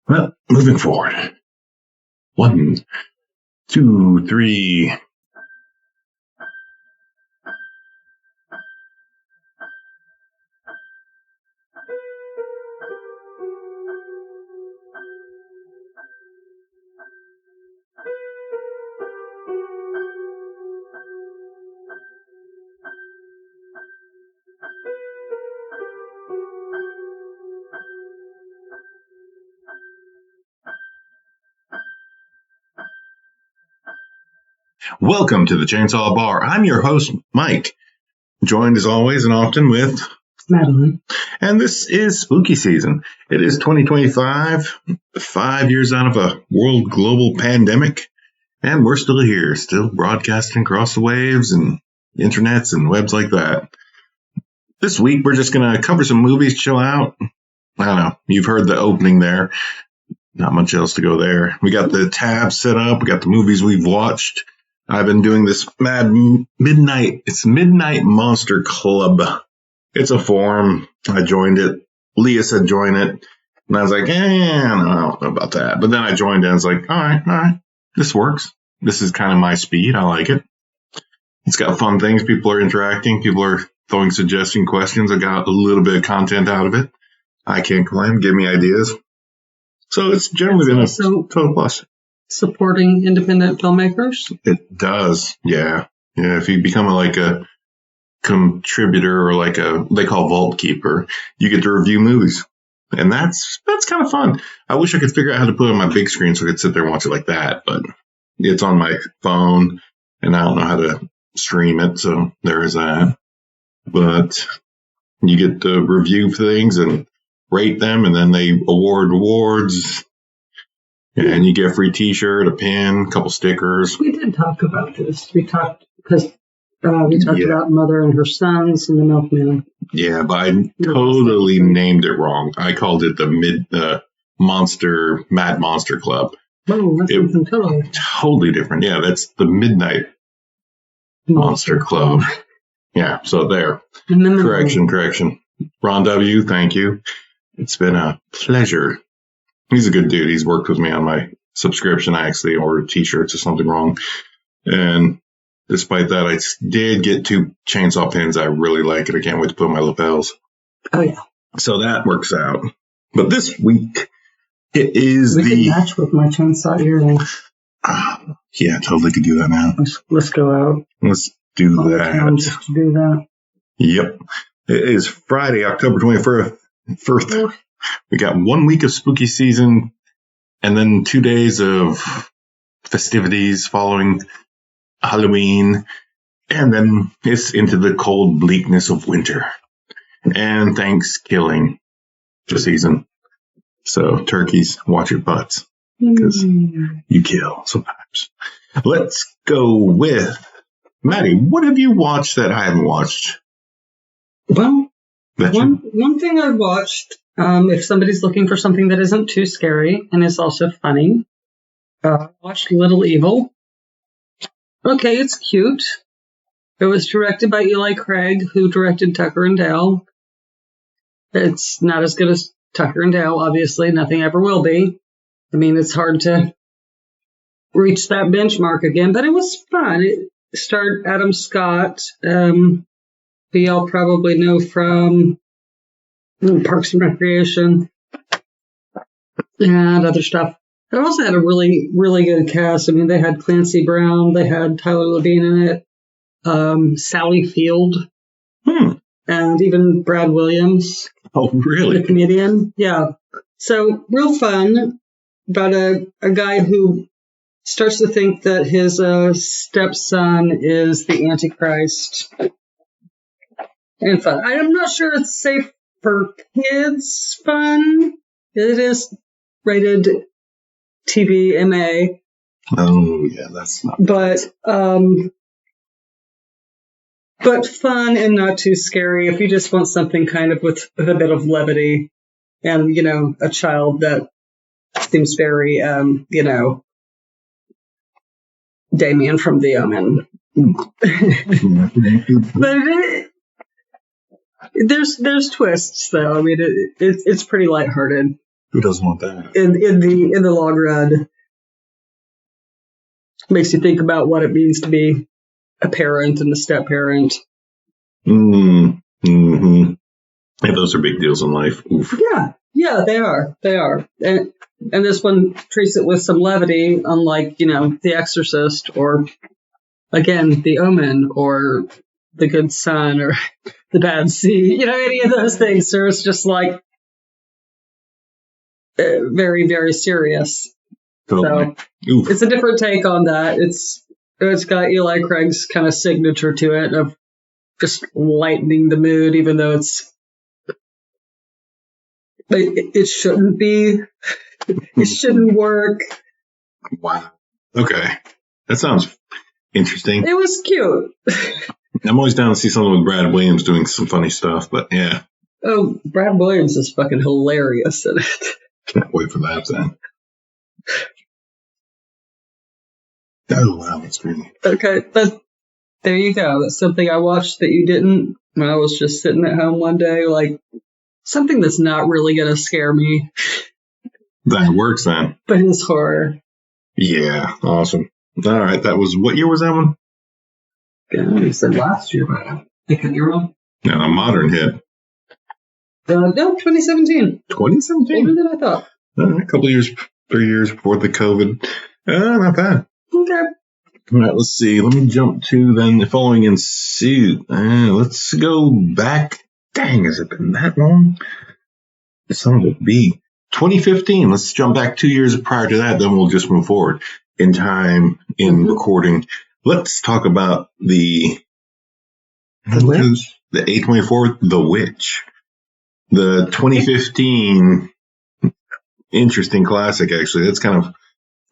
Well, moving forward. 1, 2, 3. Welcome to the Chainsaw Bar. I'm your host, Mike, joined as always and often with Madeline. And this is spooky season. It is 2025, 5 years out of a world global pandemic, and we're still here, still broadcasting across the waves and internets and webs like that. This week, we're just going to cover some movies, chill out. I don't know. You've heard the opening there. Not much else to go there. We got the tabs set up. We got the movies we've watched. I've been doing this Midnight Monster Club. It's a forum. I joined it. Leah said join it. And I was like, I don't know about that. But then I joined it and I was like, all right. This works. This is kind of my speed. I like it. It's got fun things. People are interacting. People are throwing suggesting questions. I got a little bit of content out of it. I can't complain. Give me ideas. So it's generally been a total plus. Supporting independent filmmakers? It does, yeah. Yeah, if you become a contributor or they call vault keeper, you get to review movies. And that's kind of fun. I wish I could figure out how to put it on my big screen so I could sit there and watch it like that, but it's on my phone and I don't know how to stream it, so there is that. But you get to review things and rate them, and then they award awards. And you get a free t-shirt, a pin, a couple stickers. We did talk about this. We talked about Mother and Her Sons and the Milkman. Yeah, but I totally named it wrong. I called it the Mad Monster Club. Oh, that's something totally different. Yeah, that's the Midnight Monster Club. Yeah, so there. Correction. Ron W., thank you. It's been a pleasure. He's a good dude. He's worked with me on my subscription. I actually ordered t-shirts or something wrong. And despite that, I did get 2 chainsaw pins. I really like it. I can't wait to put on my lapels. Oh, yeah. So that works out. But this week, it is we can match with my chainsaw earrings. Yeah, totally could do that now. Let's go out. Let's do that. Just do that. Yep. It is Friday, October 21st. We got 1 week of spooky season and then 2 days of festivities following Halloween. And then it's into the cold bleakness of winter and Thanksgiving season. So turkeys, watch your butts because you kill sometimes. Let's go with Maddie. What have you watched that I haven't watched? Well, one thing I watched, if somebody's looking for something that isn't too scary and is also funny, watched Little Evil. Okay, it's cute. It was directed by Eli Craig, who directed Tucker and Dale. It's not as good as Tucker and Dale, obviously. Nothing ever will be. I mean, it's hard to reach that benchmark again, but it was fun. It starred Adam Scott, who y'all probably know from Parks and Recreation and other stuff. It also had a really, really good cast. I mean, they had Clancy Brown, they had Tyler Levine in it, Sally Field, and even Brad Williams. Oh, really? The comedian. Yeah. So real fun about a guy who starts to think that his stepson is the Antichrist. And fun. I'm not sure it's safe for kids fun. It is rated TV MA. Oh, yeah, that's not. But fun and not too scary. If you just want something kind of with a bit of levity and, a child that seems very, Damien from The Omen. But there's twists, though. I mean, it's pretty lighthearted. Who doesn't want that? In the long run, makes you think about what it means to be a parent and a step parent. Mm-hmm. Yeah, those are big deals in life. Oof. Yeah, they are. And this one treats it with some levity, unlike, The Exorcist, or, again, The Omen, or The Good Son, or The Bad Seed, any of those things. So it's just like very, very serious. Totally. So it's a different take on that. It's got Eli Craig's kind of signature to it of just lightening the mood, even though it shouldn't be. It shouldn't work. Wow. Okay. That sounds interesting. It was cute. I'm always down to see someone with Brad Williams doing some funny stuff, but yeah. Oh, Brad Williams is fucking hilarious in it. Can't wait for that then. Oh, wow, that's crazy. Okay, there you go. That's something I watched that you didn't. When I was just sitting at home one day, like, something that's not really going to scare me. That works then. But it's horror. Yeah, awesome. All right, what year was that one? Yeah, you said last year, but I think you're wrong. No, a modern hit. No, 2017. 2017? Older than I thought. A couple years, 3 years before the COVID. Not bad. Okay. All right, let's see. Let me jump to then the following in suit. Let's go back. Dang, has it been that long? Son of a bee. 2015. Let's jump back 2 years prior to that. Then we'll just move forward in time in recording. Let's talk about the A24, The Witch. The 2015 interesting classic, actually. That's kind of...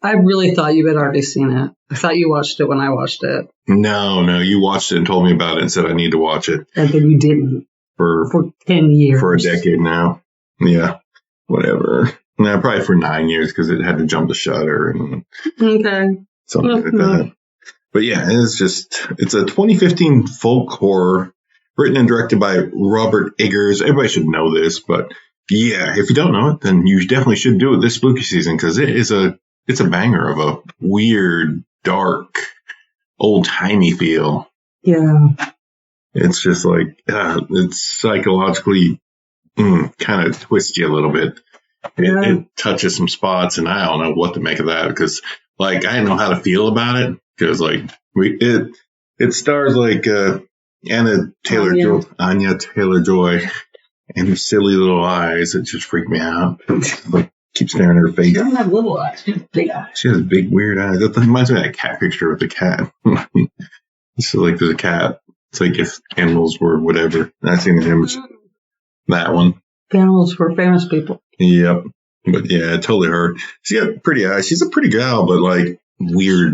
I really thought you had already seen it. I thought you watched it when I watched it. No, you watched it and told me about it and said I need to watch it. And then you didn't. For 10 years. For a decade now. Yeah, whatever. Nah, probably for 9 years because it had to jump the shutter and something like that. But yeah, it's a 2015 folk horror written and directed by Robert Eggers. Everybody should know this, but yeah, if you don't know it, then you definitely should do it this spooky season because it's a banger of a weird, dark, old-timey feel. Yeah. It's just like, it's psychologically kind of twists you a little bit. It touches some spots, and I don't know what to make of that because, like, I didn't know how to feel about it because, like, it stars like Anya Taylor-Joy and her silly little eyes. It just freaked me out. Like, keep staring at her face. She doesn't have little eyes. She has big eyes. She has big, weird eyes. That reminds me of that cat picture with the cat. So, like, there's a cat. It's like if animals were whatever. I've seen the image. That one. Animals were famous people. Yep. But yeah, totally her. She got pretty eyes. She's a pretty gal, but like weird,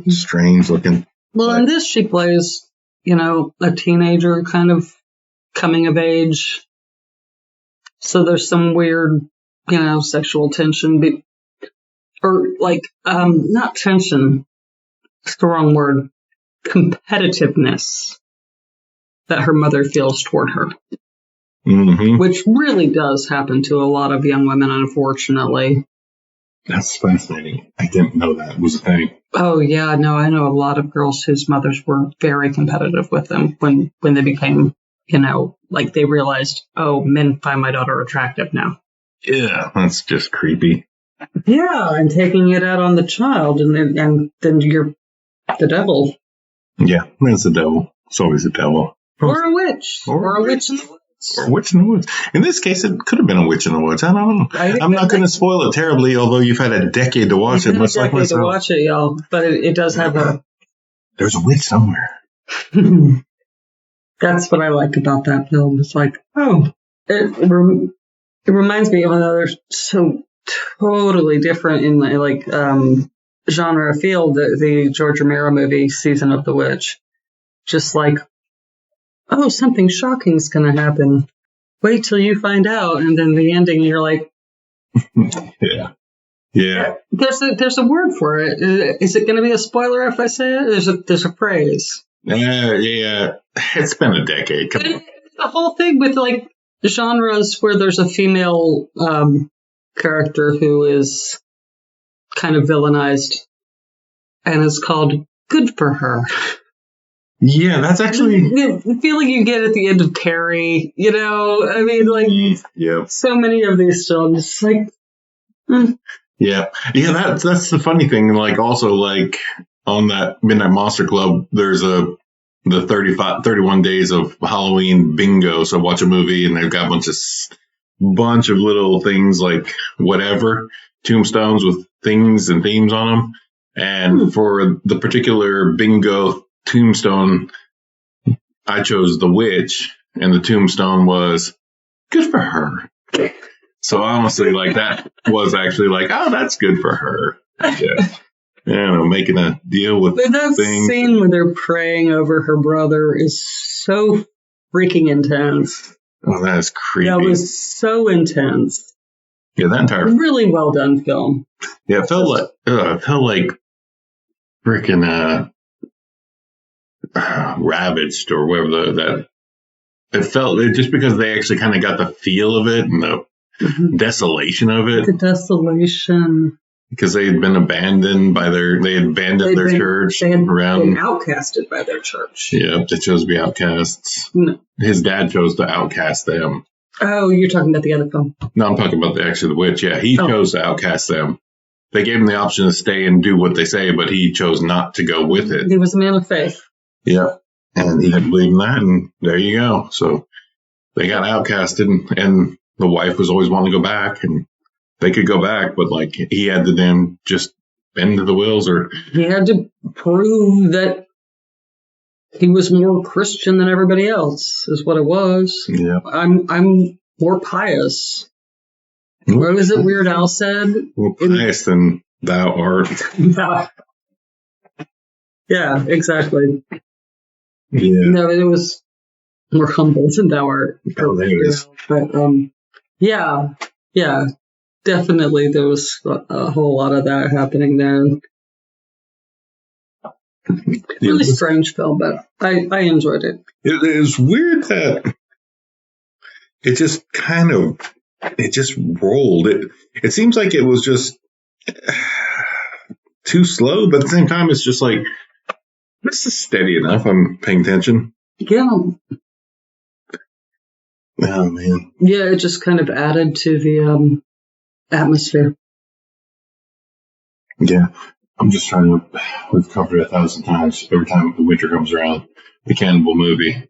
strange looking. Well, in this, she plays, a teenager kind of coming of age. So there's some weird, sexual tension. Or like, not tension. It's the wrong word. Competitiveness that her mother feels toward her. Mm-hmm. Which really does happen to a lot of young women, unfortunately. That's fascinating. I didn't know that was a thing. Oh, yeah. No, I know a lot of girls whose mothers were very competitive with them when they became, like they realized, oh, men find my daughter attractive now. Yeah, that's just creepy. Yeah, and taking it out on the child, and then you're the devil. Yeah, that's the devil. It's always the devil. Or a witch. Or a witch in the woods. Or a witch in the woods. In this case, it could have been a witch in the woods. I don't know. I'm not going to spoil it terribly, although you've had a decade to watch it, much like myself. To watch it, y'all. But it does have a... There's a witch somewhere. That's what I like about that film. It's like, it reminds me, even though they're so totally different in like genre field, the George Romero movie, Season of the Witch. Just like, oh, something shocking is going to happen. Wait till you find out. And then the ending, you're like... Yeah. There's a word for it. Is it going to be a spoiler if I say it? There's a phrase. Yeah. It's been a decade. Come on. The whole thing with, like, genres where there's a female character who is kind of villainized, and it's called Good for Her. Yeah, that's actually the feeling you get at the end of Terry. You know, I mean, like, so many of these films, like, yeah, that's the funny thing. Like, also, like, on that Midnight Monster Club, there's the 31 days of Halloween bingo. So watch a movie and they've got a bunch of little things like whatever tombstones with things and themes on them. And for the particular bingo tombstone, I chose The Witch, and the tombstone was Good for Her. So honestly, like, that was actually like, oh, that's good for her. Yeah. You know, making a deal with that things. Scene where they're praying over her brother is so freaking intense. Oh, that is creepy. That was so intense. Yeah, that entire really well done film. Yeah, it felt like freaking Ravaged or whatever that. It felt just because they actually kind of got the feel of it and the desolation of it. The desolation. Because they had been abandoned by their church. They had been outcasted by their church. Yeah, they chose to be outcasts. No. His dad chose to outcast them. Oh, you're talking about the other film. No, I'm talking about the witch. Yeah, he chose to outcast them. They gave him the option to stay and do what they say, but he chose not to go with it. He was a man of faith. Yeah, and he had to believe in that, and there you go. So they got outcasted, and the wife was always wanting to go back, and they could go back, but like he had to then just bend to the wills, or he had to prove that he was more Christian than everybody else, is what it was. Yeah, I'm more pious. What was it Weird Al said? More pious than thou art. Yeah, exactly. Yeah. No, it was more humble than thou art. But yeah. Definitely, there was a whole lot of that happening there. Really strange film, but I enjoyed it. It is weird that it just rolled. It seems like it was just too slow, but at the same time, it's just like, this is steady enough. I'm paying attention. Yeah. Oh, man. Yeah, it just kind of added to the atmosphere. Yeah, I'm just trying to. We've covered it 1,000 times. Every time the winter comes around, the cannibal movie.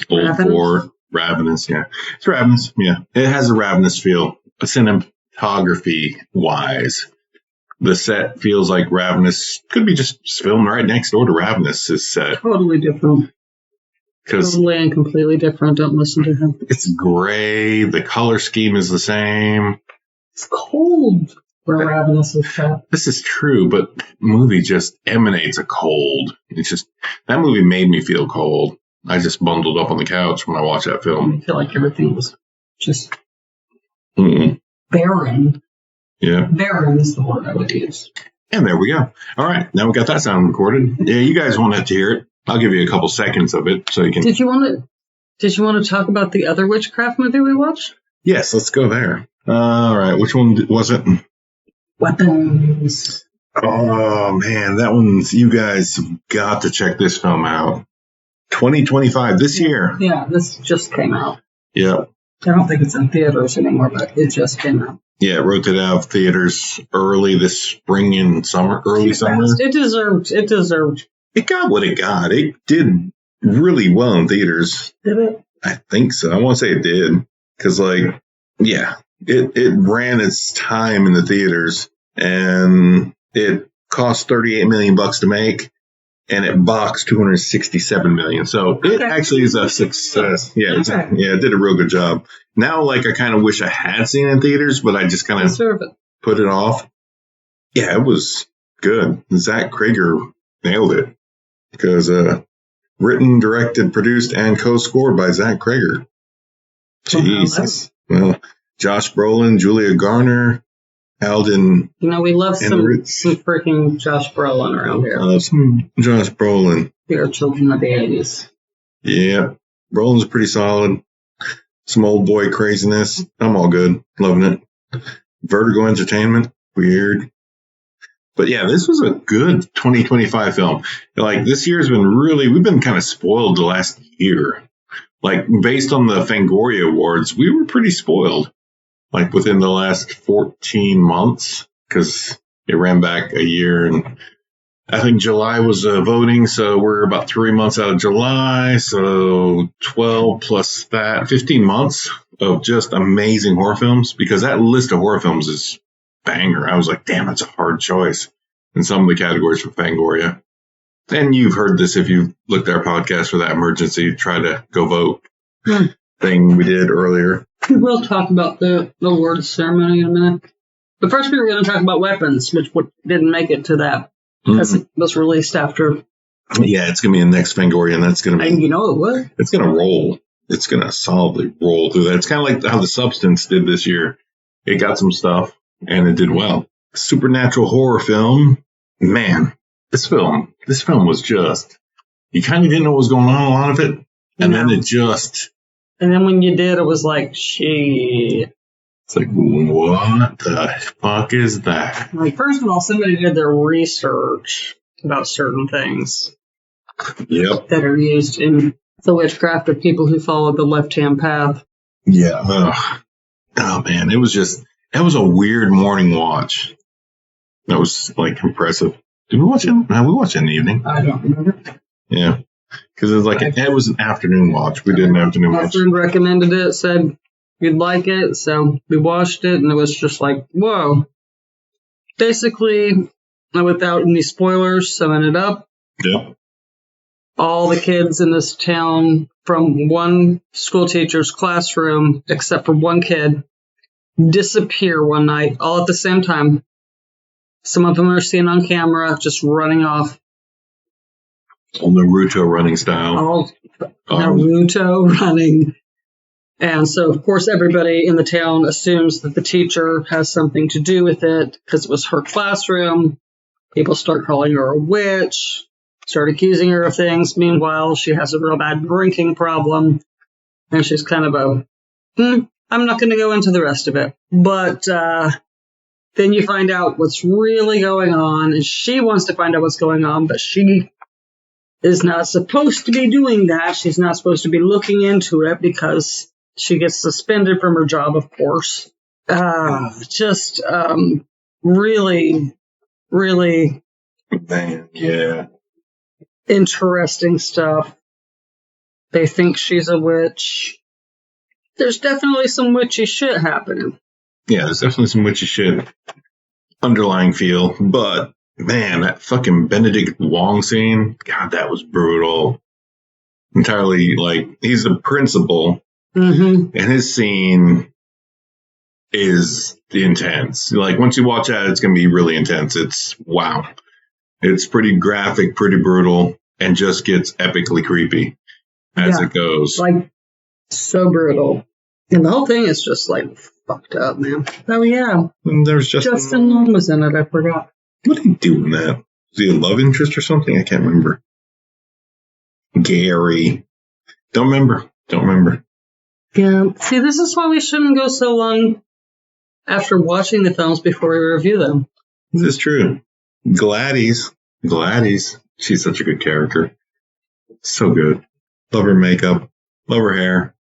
Old Fort, Ravenous. Yeah, it's Ravenous. Yeah, it has a Ravenous feel. Cinematography wise, the set feels like Ravenous could be just filmed right next door to Ravenous's set. Totally different. Totally and completely different. Don't listen to him. It's gray. The color scheme is the same. It's cold where Ravenous is set. This is true, but the movie just emanates a cold. It's just, that movie made me feel cold. I just bundled up on the couch when I watched that film. I feel like everything was just barren. Yeah. Barren is the word I would use. And there we go. All right. Now we got that sound recorded. Yeah, you guys wanted to hear it. I'll give you a couple seconds of it so you can. Did you want to talk about the other witchcraft movie we watched? Yes, let's go there. All right. Which one was it? Weapons. Oh, man. That one's, you guys have got to check this film out. 2025, this year. Yeah, this just came out. Yeah. I don't think it's in theaters anymore, but it just came out. Yeah, it rotated out of theaters early this spring and summer, early summer. It deserved. It got what it got. It did really well in theaters. Did it? I think so. I want to say it did. Because, like, yeah, it ran its time in the theaters. And it cost $38 million to make. And it boxed $267 million. So it actually is a success. Yeah, it did a real good job. Now, like, I kind of wish I had seen it in theaters, but I just kind of put it off. Yeah, it was good. Zach Krager nailed it. Because written, directed, produced, and co-scored by Zach Krager. Jesus. Well, Josh Brolin, Julia Garner, Alden. We love some freaking Josh Brolin around here. Some Josh Brolin. We are children of the 80s. Yeah. Brolin's pretty solid. Some old boy craziness. I'm all good. Loving it. Vertigo Entertainment. Weird. But yeah, this was a good 2025 film. Like, this year's been we've been kind of spoiled the last year. Like, based on the Fangoria Awards, we were pretty spoiled. Like, within the last 14 months, because it ran back a year, and I think July was voting, so we're about 3 months out of July, so 12 plus that, 15 months of just amazing horror films, because that list of horror films is banger. I was like, damn, that's a hard choice in some of the categories for Fangoria. And you've heard this if you looked at our podcast for that emergency try to go vote thing we did earlier. We'll talk about the awards ceremony in a minute. But first we were going to talk about Weapons, which didn't make it to that. Because it was released after. Yeah, it's going to be in next Fangoria, and that's going to be... And you know it would. It's going to roll. It's going to solidly roll through that. It's kind of like how The Substance did this year. It got some stuff, and it did well. Supernatural horror film. Man, this film was just... You kind of didn't know what was going on, a lot of it. And then it just... And then when you did, it was like, shit. It's like, what the fuck is that? Like, first of all, somebody did their research about certain things. Yep. That are used in the witchcraft of people who follow the left-hand path. Yeah. Oh, man. It was a weird morning watch. That was, like, impressive. Did we watch it? No, we watched it in the evening. I don't remember. Yeah. Because it was like, it was an afternoon watch. We did an afternoon watch. My friend recommended it, said you'd like it, so we watched it, and it was just like, whoa. Basically, without any spoilers, summing it up, all the kids in this town from one school teacher's classroom, except for one kid, disappear one night, all at the same time. Some of them are seen on camera, just running off. On the Naruto running style. Naruto running. And so, of course, everybody in the town assumes that the teacher has something to do with it because it was her classroom. People start calling her a witch, start accusing her of things. Meanwhile, she has a real bad drinking problem. And she's kind of I'm not going to go into the rest of it. But then you find out what's really going on. And she wants to find out what's going on, but she is not supposed to be doing that. She's not supposed to be looking into it because she gets suspended from her job, of course. Really, really interesting stuff. They think she's a witch. There's definitely some witchy shit happening. Yeah, there's definitely some witchy shit underlying feel, but man, that fucking Benedict Wong scene, God, that was brutal. Entirely, like, he's the principal, and his scene is intense. Like, once you watch that, it's going to be really intense. It's, wow. It's pretty graphic, pretty brutal, and just gets epically creepy as it goes. Like, so brutal. And the whole thing is just, like, fucked up, man. Oh, yeah. And there's Justin Long was in it, I forgot. What did he do in that? Was he a love interest or something? I can't remember. Gary. Don't remember. Yeah. See, this is why we shouldn't go so long after watching the films before we review them. This is true. Gladys. She's such a good character. So good. Love her makeup. Love her hair.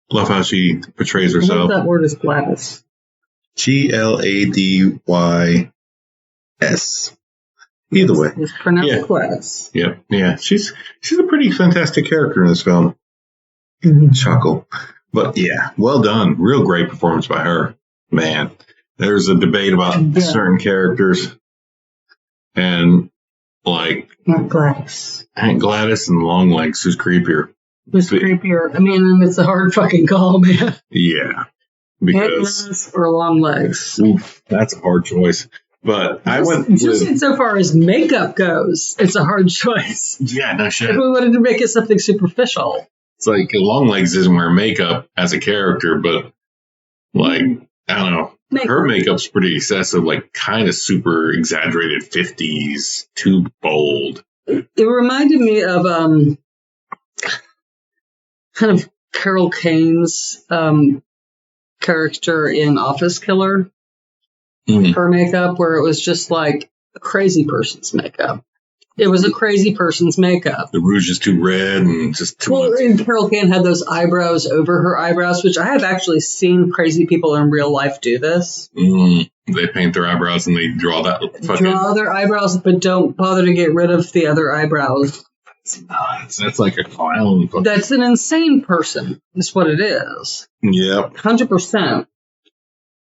Love how she portrays herself. That word is Gladys. Gladys. Either way. It's pronounced Gladys. Yeah. She's a pretty fantastic character in this film. Chuckle. But yeah, well done. Real great performance by her. Man, there's a debate about certain characters. And like Aunt Gladys and Longlegs, who's creepier? Who's creepier? I mean, it's a hard fucking call, man. Yeah. Because or Longlegs. Oof, that's a hard choice. But I went just insofar as makeup goes, it's a hard choice. Yeah, no shit. If we wanted to make it something superficial. It's like Longlegs doesn't wear makeup as a character, but like, I don't know. Her makeup's pretty excessive, like kind of super exaggerated 50s, too bold. It reminded me of kind of Carol Kane's character in Office Killer. her makeup, where it was just like a crazy person's makeup. It was a crazy person's makeup. The rouge is too red and just too much. And Carol Kane had those eyebrows over her eyebrows, which I have actually seen crazy people in real life do this. They paint their eyebrows and they draw that. Draw their eyebrows, but don't bother to get rid of the other eyebrows. That's like a clown. That's an insane person, is what it is. Yep. 100%.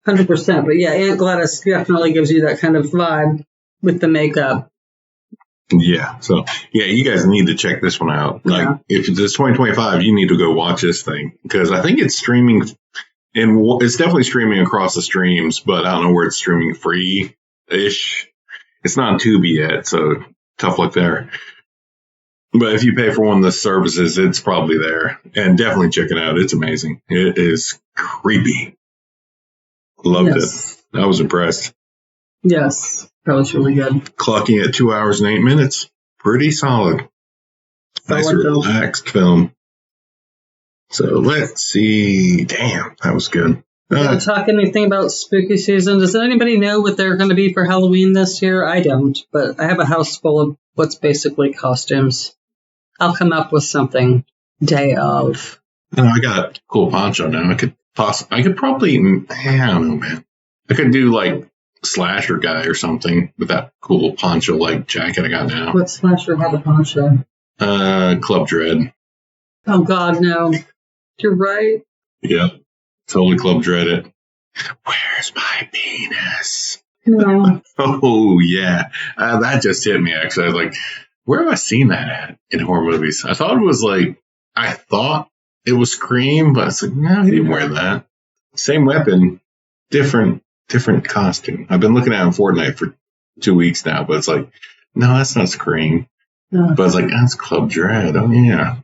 100%. But yeah, Aunt Gladys definitely gives you that kind of vibe with the makeup. Yeah, so yeah, you guys need to check this one out. Like, if it's 2025, you need to go watch this thing because I think it's streaming, and it's definitely streaming across the streams. But I don't know where it's streaming free-ish. It's not on Tubi yet, so tough luck there. But if you pay for one of the services, it's probably there, and definitely check it out. It's amazing. It is creepy. Loved it. I was impressed. Yes. That was really good. Clocking at 2 hours and 8 minutes. Pretty solid. Nice relaxed film. So let's see. Damn, that was good. Talk anything about spooky season? Does anybody know what they're going to be for Halloween this year? I don't, but I have a house full of what's basically costumes. I'll come up with something day of. I got a cool poncho now. I could probably, I don't know, man. I could do like slasher guy or something with that cool poncho like jacket I got now. What slasher had a poncho? Club Dread. Oh God, no! You're right. Yep, totally Club Dread it. Where's my penis? No. Oh yeah, that just hit me. Actually, I was like, where have I seen that at in horror movies? I thought it was Scream, but it's like, no, he didn't wear that. Same weapon, different costume. I've been looking at it on Fortnite for 2 weeks now, but it's like, no, that's not Scream. No. But it's like, that's Club Dread. Oh, yeah.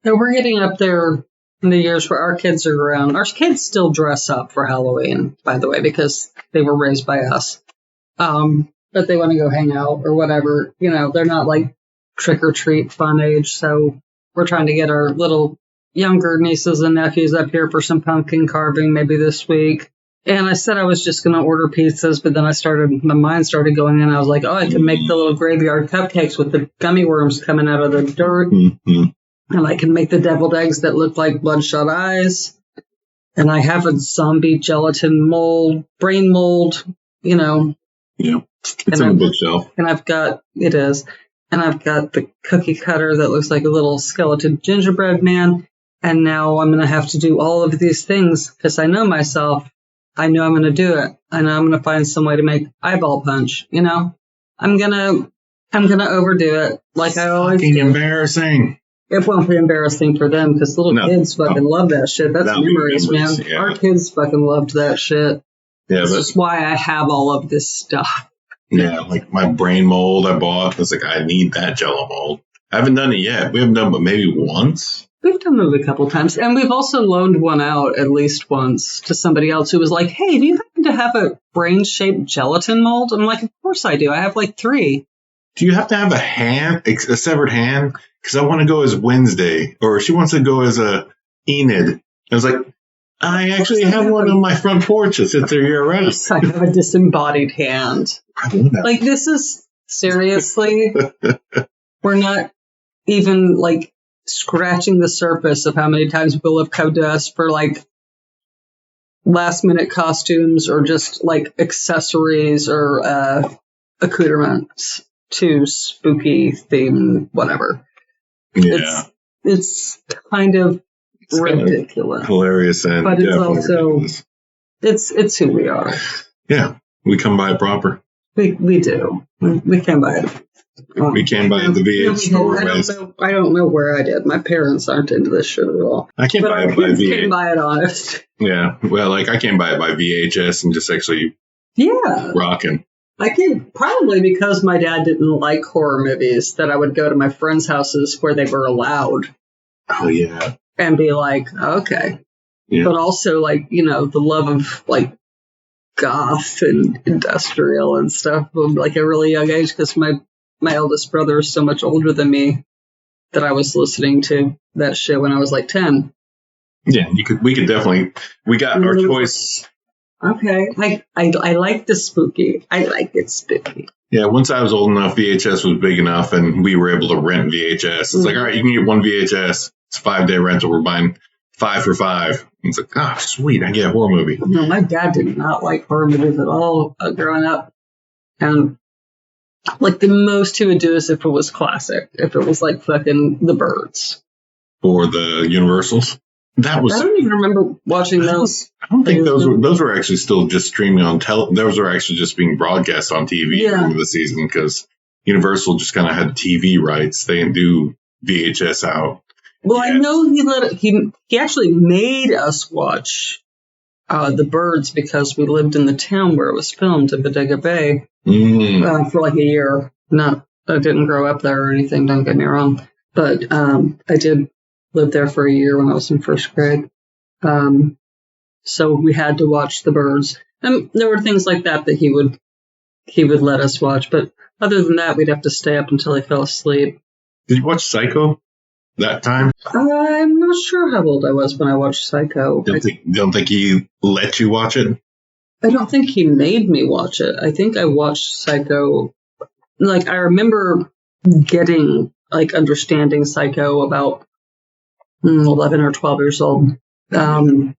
So we're getting up there in the years where our kids are around. Our kids still dress up for Halloween, by the way, because they were raised by us. But they want to go hang out or whatever. You know, they're not like trick-or-treat fun age. So we're trying to get our little younger nieces and nephews up here for some pumpkin carving maybe this week. And I said I was just going to order pizzas, but then my mind started going in. I was like, oh, I can make the little graveyard cupcakes with the gummy worms coming out of the dirt. Mm-hmm. And I can make the deviled eggs that look like bloodshot eyes. And I have a zombie gelatin mold, brain mold, you know. Yeah, it's on the bookshelf. And I've got the cookie cutter that looks like a little skeleton gingerbread man. And now I'm going to have to do all of these things because I know myself. I know I'm going to do it. I know I'm going to find some way to make eyeball punch. You know, I'm going to overdo it like I always do. Embarrassing. It won't be embarrassing for them because little kids fucking love that shit. That's memories, man. Yeah. Our kids fucking loved that shit. Yeah, that's why I have all of this stuff. Yeah, like my brain mold I bought. I was like, I need that Jello mold. I haven't done it yet. We haven't done it but maybe once. We've done it a couple times, and we've also loaned one out at least once to somebody else who was like, hey, do you happen to have a brain-shaped gelatin mold? I'm like, of course I do. I have like 3. Do you have to have a severed hand? Because I want to go as Wednesday, or she wants to go as a Enid. I was like, I actually have one on my front porch that sits there year-round. I have a disembodied hand. Like, this is, seriously, we're not even, like, scratching the surface of how many times people have come to us for like last minute costumes or just like accessories or accoutrements to spooky theme, whatever. Yeah. It's kind of ridiculous. Hilarious, and but it's also it's who we are. Yeah. We come by it proper. We do. We came by it. We came by the VH store. I don't know where I did. My parents aren't into this shit at all. I came by it by VHS. Came by it honest. Yeah. Well, like I came by it by VHS and just actually rocking. I came probably because my dad didn't like horror movies that I would go to my friends' houses where they were allowed. Oh, yeah. And be like, okay. Yeah. But also like, you know, the love of like goth and industrial and stuff from like a really young age because my eldest brother is so much older than me that I was listening to that shit when I was like 10. Yeah, we could definitely, we got our choice Okay. I like the spooky. I like it spooky. Yeah, once I was old enough, VHS was big enough, and we were able to rent VHS. It's like, all right, you can get one VHS. It's a 5-day rental. We're buying 5 for $5. It's like, sweet, I get a horror movie. No, my dad did not like horror movies at all growing up. And like the most he would do is if it was classic, if it was like fucking The Birds. For the Universals? I don't even remember watching those. I don't think those were actually still just streaming on those were actually just being broadcast on TV during the season because Universal just kind of had TV rights. They didn't do VHS out. Well, I know he actually made us watch The Birds because we lived in the town where it was filmed in Bodega Bay for like a year. I didn't grow up there or anything, don't get me wrong. But I did live there for a year when I was in first grade. So we had to watch The Birds. And there were things like that he would let us watch. But other than that, we'd have to stay up until he fell asleep. Did you watch Psycho that time? I'm not sure how old I was when I watched Psycho. Don't think he let you watch it? I don't think he made me watch it. I think I watched Psycho. Like, I remember understanding Psycho about 11 or 12 years old. And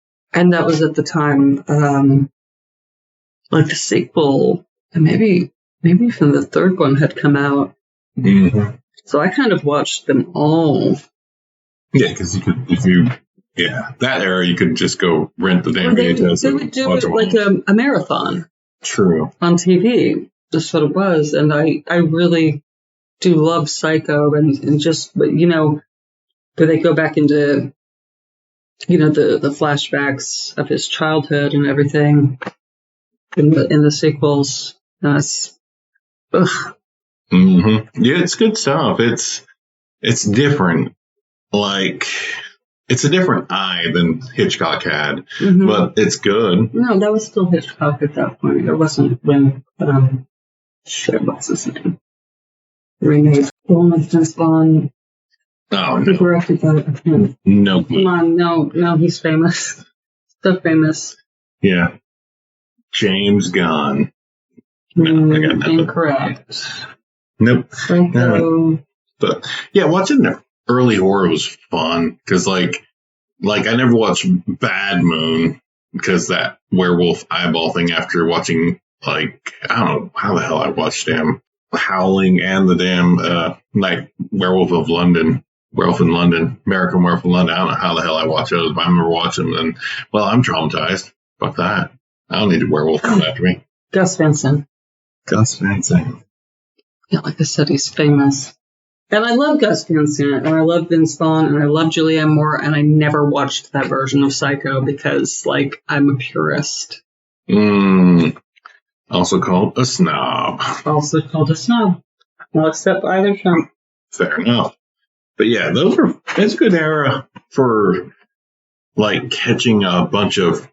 that was at the time, like the sequel, and maybe even the third one had come out. Mm-hmm. So I kind of watched them all. Yeah, because that era, you could just go rent the damn VHS. They would do it like a marathon. True. On TV. That's what it was. And I really do love Psycho and just, but where they go back into, the flashbacks of his childhood and everything in the sequels. That's, Mm-hmm. Yeah, it's good stuff. It's different. Like, it's a different eye than Hitchcock had, but it's good. No, that was still Hitchcock at that point. It wasn't when, what's his name? Remade. The one with Vince Vaughn. Oh, no. He directed that. No. Come on, no, he's famous. So famous. Yeah. James Gunn. No, I got nothing. Incorrect. Nope. Psycho. But, yeah, watching the early horror was fun, because, like I never watched Bad Moon, because that werewolf eyeball thing after watching, like, I don't know how the hell I watched them. Howling and the damn, Werewolf in London, American Werewolf in London. I don't know how the hell I watched those, but I remember watching them, and, well, I'm traumatized. Fuck that. I don't need a werewolf coming after me. Gus Van Sant. Yeah, like I said, he's famous. And I love Gus Van Sant, and I love Vince Vaughn, and I love Julianne Moore, and I never watched that version of Psycho because, I'm a purist. Also called a snob. I'll accept either term. Fair enough. But yeah, it's a good era for, catching a bunch of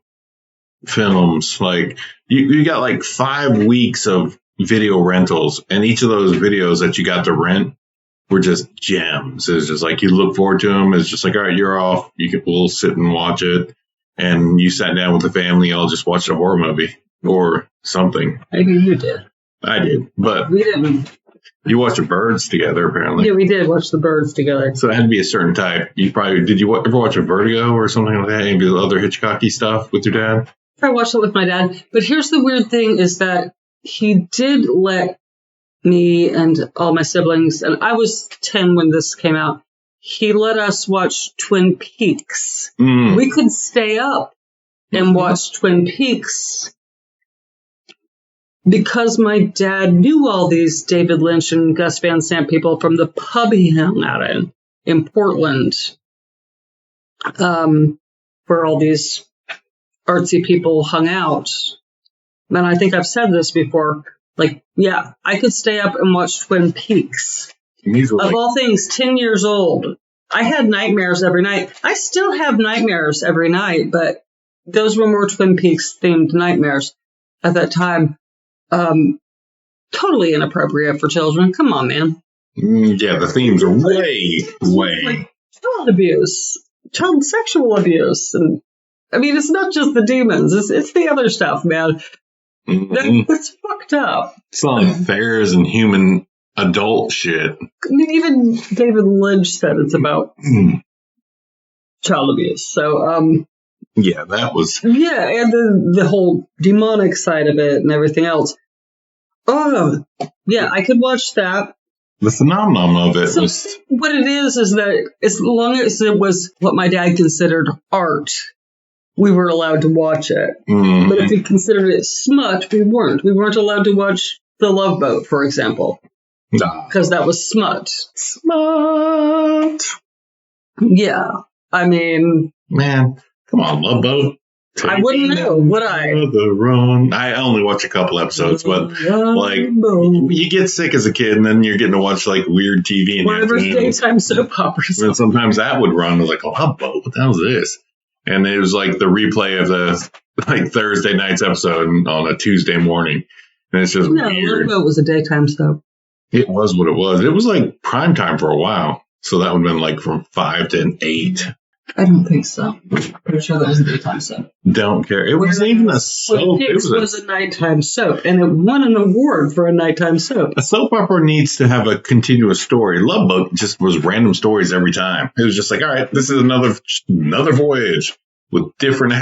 films. Like, you got, 5 weeks of video rentals, and each of those videos that you got to rent were just gems. It's just you look forward to them. It's just all right, you're off. We'll sit and watch it. And you sat down with the family, I'll just watch a horror movie or something. Maybe you did. I did, but we didn't. You watched The Birds together, apparently. Yeah, we did watch The Birds together. So it had to be a certain type. Did you ever watch a Vertigo or something like that? Any of the other Hitchcocky stuff with your dad? I watched it with my dad. But here's the weird thing is that he did let me and all my siblings, and I was 10 when this came out, he let us watch Twin Peaks. We could stay up and watch Twin Peaks because my dad knew all these David Lynch and Gus Van Sant people from the pub he hung out in Portland, where all these artsy people hung out. And I think I've said this before. I could stay up and watch Twin Peaks. Of all things, 10 years old. I had nightmares every night. I still have nightmares every night, but those were more Twin Peaks themed nightmares at that time. Totally inappropriate for children. Come on, man. Yeah, the themes are way. Child abuse, child sexual abuse, and I mean, it's not just the demons. It's the other stuff, man. That's fucked up. It's like affairs and human adult shit. I mean, even David Lynch said it's about child abuse. So, yeah, that was... Yeah, and the whole demonic side of it and everything else. Oh, yeah, I could watch that. The phenomenon of it was... What it is that as long as it was what my dad considered art, we were allowed to watch it. Mm-hmm. But if we considered it smut, we weren't. We weren't allowed to watch The Love Boat, for example. Because that was smut. Smut! Yeah, I mean... Man, come on, Love Boat. I wouldn't know, would I? I only watch a couple episodes, but like you get sick as a kid, and then you're getting to watch like weird TV and whatever daytime soap operas. And sometimes that would run. I was like, "Oh, Love Boat, what the hell is this?" And it was like the replay of the like Thursday night's episode on a Tuesday morning, and it's just weird. Love Boat was a daytime soap. It was what it was. It was like prime time for a while, so that would have been like from 5 to 8. I don't think so. I'm pretty sure that was a daytime soap. Don't care. It wasn't even a soap. It was a nighttime soap, and it won an award for a nighttime soap. A soap opera needs to have a continuous story. Love Boat just was random stories every time. It was just like, all right, this is another voyage with different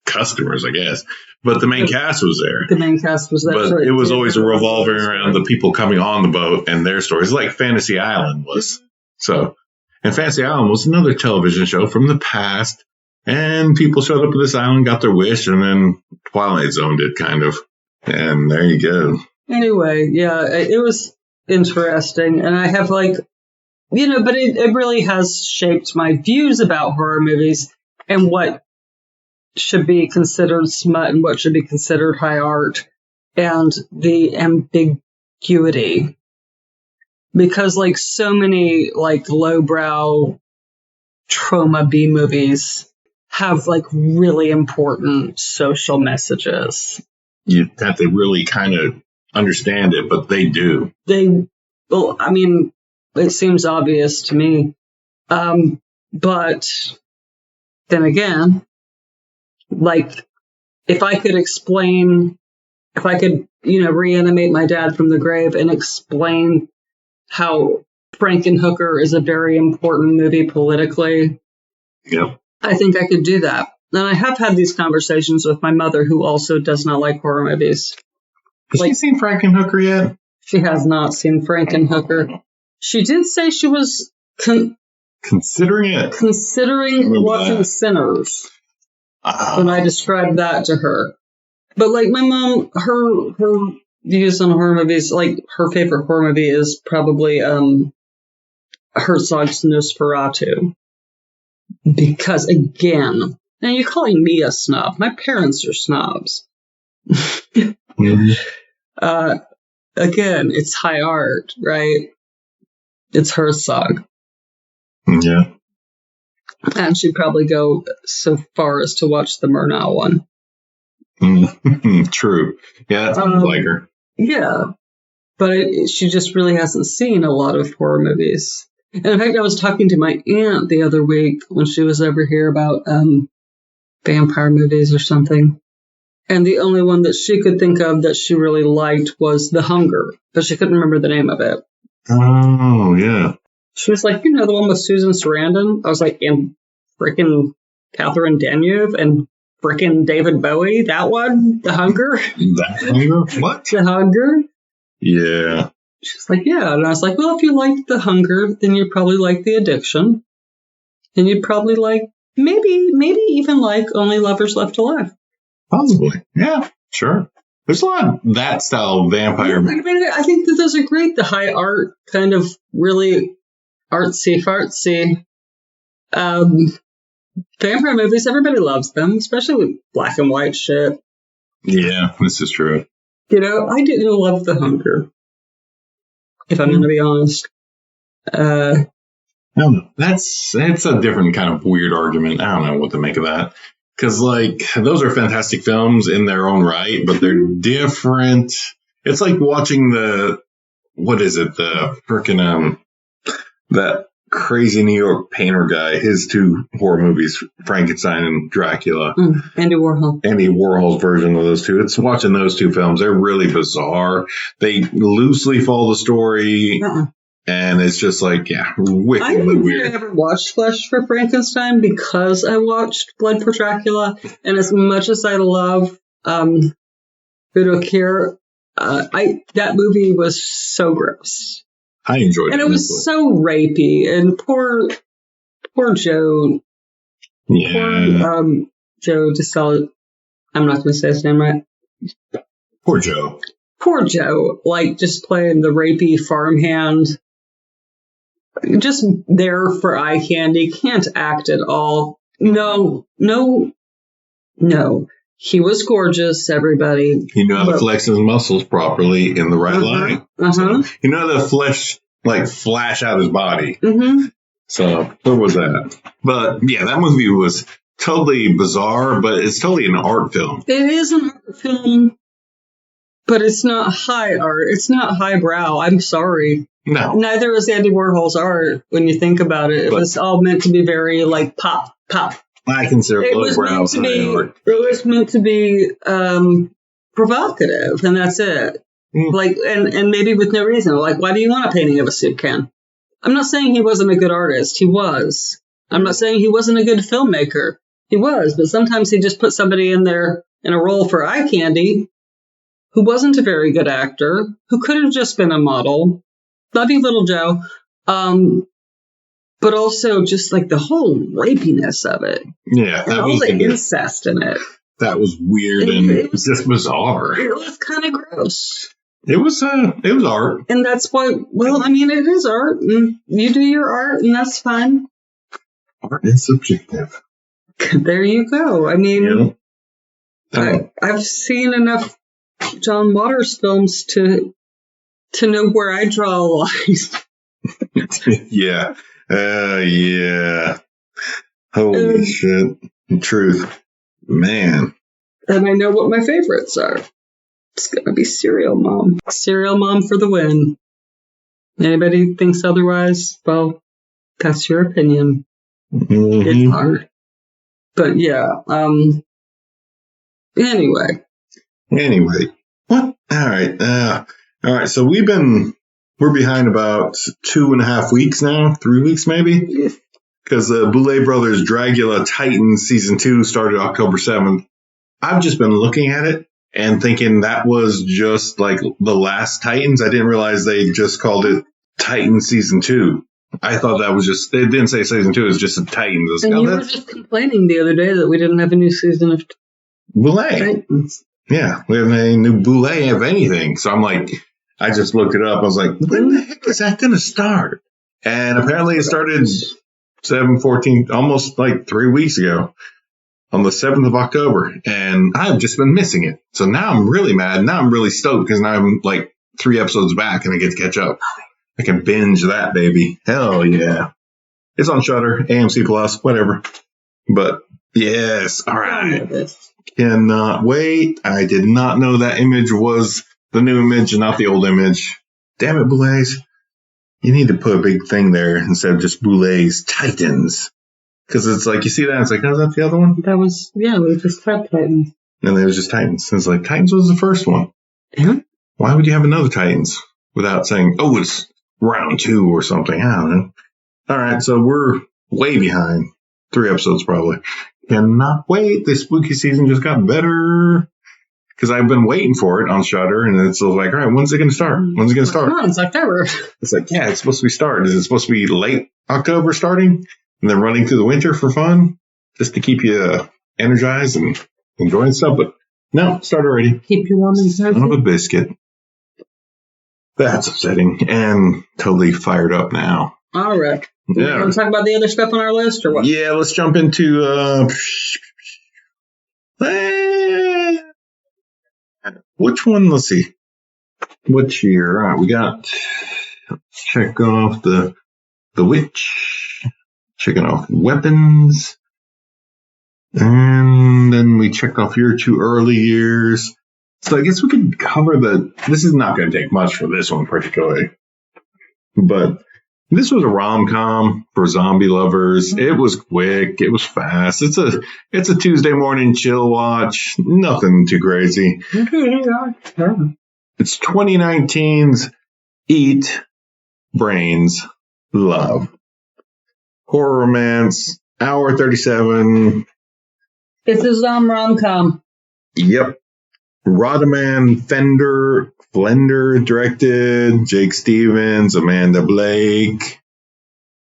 customers, I guess. But the main cast was there. The main cast was there. But it was always revolving around the people coming on the boat and their stories, like Fantasy Island was. So... And Fantasy Island was another television show from the past. And people showed up at this island, got their wish, and then Twilight Zone did, kind of. And there you go. Anyway, yeah, it was interesting. And I have, but it really has shaped my views about horror movies and what should be considered smut and what should be considered high art and the ambiguity. Because, so many, lowbrow trauma B movies have, really important social messages. You have to really kind of understand it, but they do. It seems obvious to me. But then again, if I could reanimate my dad from the grave and explain how Frankenhooker is a very important movie politically. Yep. I think I could do that. And I have had these conversations with my mother, who also does not like horror movies. Has she seen Frankenhooker yet? She has not seen Frankenhooker. She did say she was considering watching Sinners. When I described that to her. But my mom, her views on horror movies, her favorite horror movie is probably Herzog's Nosferatu. Because, again, now you're calling me a snob. My parents are snobs. Mm-hmm. Again, it's high art, right? It's Herzog. Yeah. And she'd probably go so far as to watch the Murnau one. True. Yeah, that sounds like her. Yeah, but she just really hasn't seen a lot of horror movies. And in fact, I was talking to my aunt the other week when she was over here about vampire movies or something. And the only one that she could think of that she really liked was The Hunger, but she couldn't remember the name of it. Oh, yeah. She was like, the one with Susan Sarandon? I was like, and frickin' Catherine Deneuve and frickin' David Bowie, that one? The Hunger? That Hunger? What? The Hunger? Yeah. She's like, yeah. And I was like, well, if you liked The Hunger, then you'd probably like The Addiction. And you'd probably maybe even Only Lovers Left Alive. Possibly. Yeah, sure. There's a lot of that style vampire. I think that those are great. The high art, kind of really artsy-fartsy. Vampire movies, everybody loves them, especially with black and white shit. Yeah, this is true. I didn't love The Hunger, if I'm going to be honest. It's a different kind of weird argument. I don't know what to make of that. Because, those are fantastic films in their own right, but they're different. It's like watching the frickin', that crazy New York painter guy, his 2 horror movies, Frankenstein and Dracula. Andy Warhol. Andy Warhol's version of those 2. It's watching those 2 films. They're really bizarre. They loosely follow the story. And it's just like, wickedly weird. I never watched Flesh for Frankenstein because I watched Blood for Dracula. And as much as I love Udo Kier, that movie was so gross. I enjoyed it. And it was so rapey. And poor Joe. Yeah. Poor, Joe DeSal. I'm not going to say his name right. Poor Joe. Poor Joe. Like, just playing the rapey farmhand. Just there for eye candy. Can't act at all. No. He was gorgeous, everybody. He knew how to flex his muscles properly in the right light. So he knew how to flash out his body. So, what was that? But, yeah, that movie was totally bizarre, but it's totally an art film. It is an art film, but it's not high art. It's not highbrow. I'm sorry. No. Neither is Andy Warhol's art, when you think about it. It was all meant to be very, like, pop. I consider lowbrow art. It was meant to be provocative, and that's it. Like, and maybe with no reason. Like, why do you want a painting of a soup can? I'm not saying he wasn't a good artist. He was. I'm not saying he wasn't a good filmmaker. He was, but sometimes he just put somebody in there in a role for eye candy who wasn't a very good actor, who could have just been a model. Love you, little Joe. But also just like the whole rapiness of it. Yeah. And all the incest in it. That was weird and just bizarre. It was kind of gross. It was art. And that's why, well, I mean, it is art. And you do your art, and that's fine. Art is subjective. There you go. I mean, I've seen enough John Waters films to know where I draw a line. Yeah. Yeah. Holy shit. Truth. Man. And I know what my favorites are. It's going to be Serial Mom. Serial Mom for the win. Anybody thinks otherwise? Well, that's your opinion. It's hard. But yeah. Anyway. What? All right. So we're behind about 2.5 weeks now, 3 weeks maybe, because the Boulet Brothers Dracula Titans season 2 started October 7th. I've just been looking at it and thinking that was just like the last Titans. I didn't realize they just called it Titans season 2. I thought that was just, they didn't say season 2, it was just a Titans. And you were just complaining the other day that we didn't have a new season of Boulet. Titans. Yeah, we haven't had a new Boulet of anything. So I'm like, I just looked it up. I was like, when the heck is that going to start? And apparently it started 7/14, almost like 3 weeks ago, on the 7th of October. And I've just been missing it. So now I'm really mad. Now I'm really stoked because now I'm like 3 episodes back and I get to catch up. I can binge that, baby. Hell yeah. It's on Shudder, AMC Plus, whatever. But yes, all right. Cannot wait. I did not know that image was the new image and not the old image. Damn it, Boulets. You need to put a big thing there instead of just Boulets Titans. Because it's like, you see that, it's like, oh, is that the other one? That was, yeah, we just had Titans. And it was just Titans. And it's like, Titans was the first one. Yeah. Why would you have another Titans without saying, oh, it's round 2 or something? I don't know. All right, so we're way behind. 3 episodes probably. Cannot wait. The spooky season just got better. Because I've been waiting for it on Shudder, and it's like, all right, when's it going to start? When's it going to start? Come on, it's October. It's like, yeah, it's supposed to be start. Is it supposed to be late October starting, and then running through the winter for fun, just to keep you energized and enjoying stuff? But no, start already. Keep you warm and Son of a biscuit. That's upsetting, and totally fired up now. All right. Yeah. You want to talk about the other stuff on our list, or what? Yeah, let's jump into which one? Let's see. Which year? All right, we got, check off the witch, checking off weapons, and then we checked off your 2 early years. So I guess we could cover this is not going to take much for this one particularly, but This was a rom-com for zombie lovers. It was quick. It was fast. It's a Tuesday morning chill watch. Nothing too crazy. It's 2019's Eat, Brains, Love. Horror romance, hour 37. It's a rom-com. Yep. Rodaman Flender directed, Jake Stevens, Amanda Blake,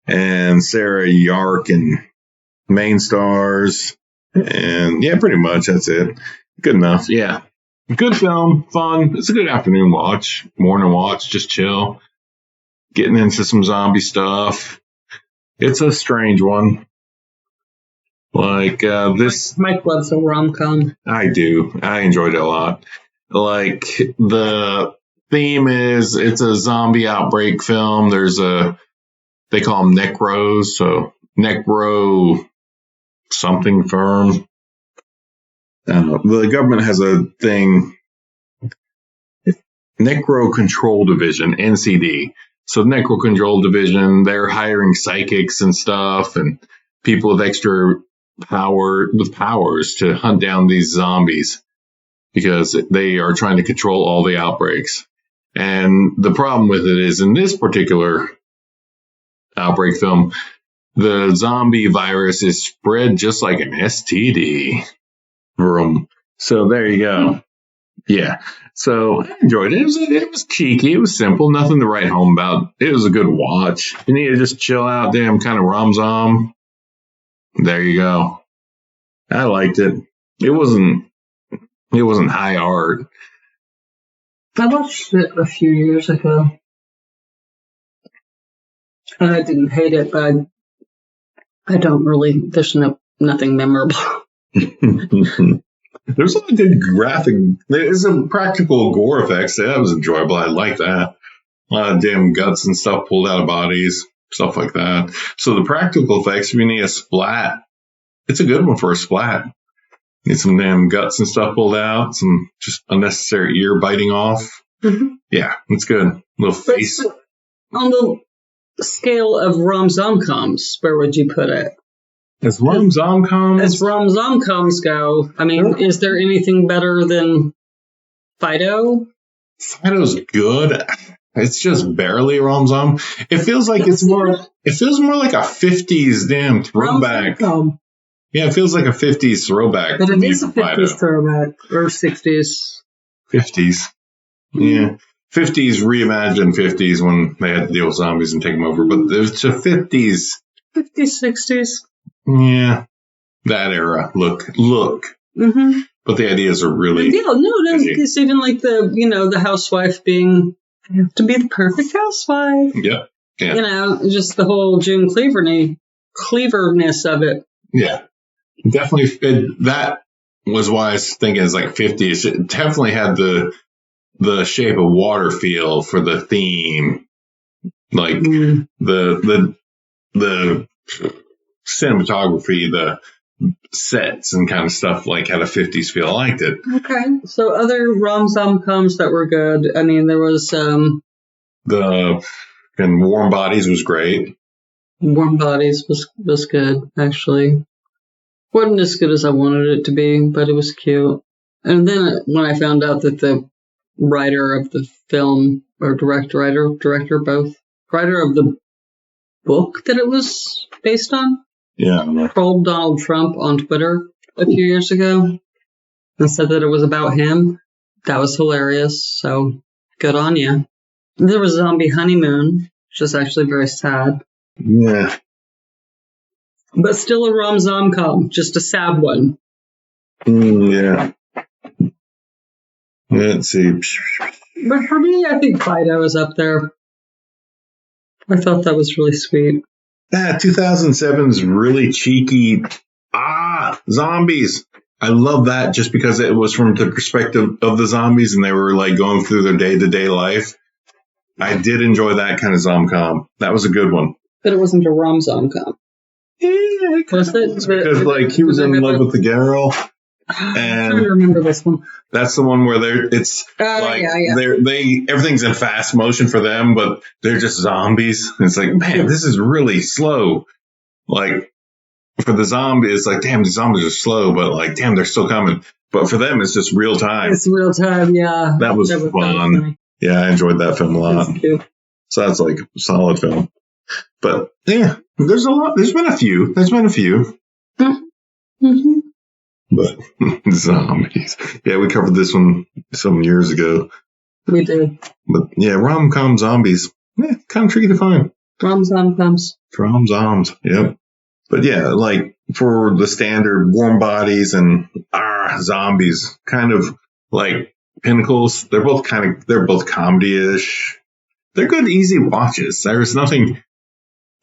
and Sarah Yarkin main stars. And yeah, pretty much that's it. Good enough. Yeah. Good film, fun. It's a good afternoon watch, morning watch, just chill. Getting into some zombie stuff. It's a strange one. Like this. Mike loves a rom-com. I do. I enjoyed it a lot. Like the theme is it's a zombie outbreak film. They call them necros. So necro something firm. The government has a thing. Necro Control Division, NCD. So Necro Control Division, they're hiring psychics and stuff and people with extra powers to hunt down these zombies because they are trying to control all the outbreaks. And the problem with it is in this particular outbreak film, the zombie virus is spread just like an STD. So there you go. Yeah. So I enjoyed it. It was cheeky. It was simple. Nothing to write home about. It was a good watch. You need to just chill out, damn kind of rom-zom. There you go. I liked it. It wasn't high art. I watched it a few years ago. And I didn't hate it, but I don't really, there's nothing memorable. There's a lot of good graphic. There's some practical gore effects. That was enjoyable. I like that. A lot of damn guts and stuff pulled out of bodies, stuff like that. So the practical effects, if you need a splat, it's a good one for a splat. Need some damn guts and stuff pulled out, some just unnecessary ear biting off. Mm-hmm. Yeah, it's good. Little face. On the scale of Rom-Zom-Coms, where would you put it? As Rom-Zom-Coms? As Rom-Zom-Coms go, I mean, is there anything better than Fido? Fido's good. It's just barely Rom-Zom. It feels like it feels more like a 50s damn throwback. Rom-Zom. Yeah, it feels like a 50s throwback. But it is a 50s throwback. Or 60s. 50s. Yeah. 50s reimagined 50s when they had to deal with zombies and take them over. But it's a 50s. 50s, 60s. Yeah, that era. Look. Mm-hmm. But the ideas are really. Yeah, no, it's even like the housewife being, I have to be the perfect housewife. Yeah. Just the whole June Cleaver-ness of it. Yeah, definitely. That was why I was thinking it's like 50s. It definitely had the Shape of Water feel for the theme, like the cinematography, the sets and kind of stuff like had a 50s feel. I liked it. Okay. So other Rom-Zom-Coms that were good. I mean, there was and Warm Bodies was great. Warm Bodies was good, actually. Wasn't as good as I wanted it to be, but it was cute. And then when I found out that the writer of the film, or director both, writer of the book that it was based on, trolled Donald Trump on Twitter a few years ago and said that it was about him. That was hilarious, so good on you. There was Zombie Honeymoon, which is actually very sad. Yeah. But still a Rom-Zom-Com, just a sad one. Yeah. Let's see. But for me, I think Fido is up there. I thought that was really sweet. 2007's really cheeky. Zombies. I love that just because it was from the perspective of the zombies and they were like going through their day-to-day life. I did enjoy that kind of zom-com. That was a good one. But it wasn't a Rom-Zom-Com. Yeah, was it? Because like he was in love with the girl I'm trying to remember this one. That's the one where everything's in fast motion for them, but they're just zombies. And it's like, man, this is really slow. Like, for the zombie, it's like, damn, the zombies are slow, but like, damn, they're still coming. But for them, it's just real time. It's real time, yeah. That was fun. Yeah, I enjoyed that film a lot. That's cute. So that's like a solid film. But yeah, there's been a few. Mm-hmm. But zombies. Yeah, we covered this one some years ago. We did. But yeah, rom-com zombies. Yeah, kind of tricky to find. Rom-Zom-Coms. Rom-Zoms, yep. But yeah, like for the standard warm bodies and zombies, kind of like pinnacles. They're both comedy-ish. They're good, easy watches. There's nothing.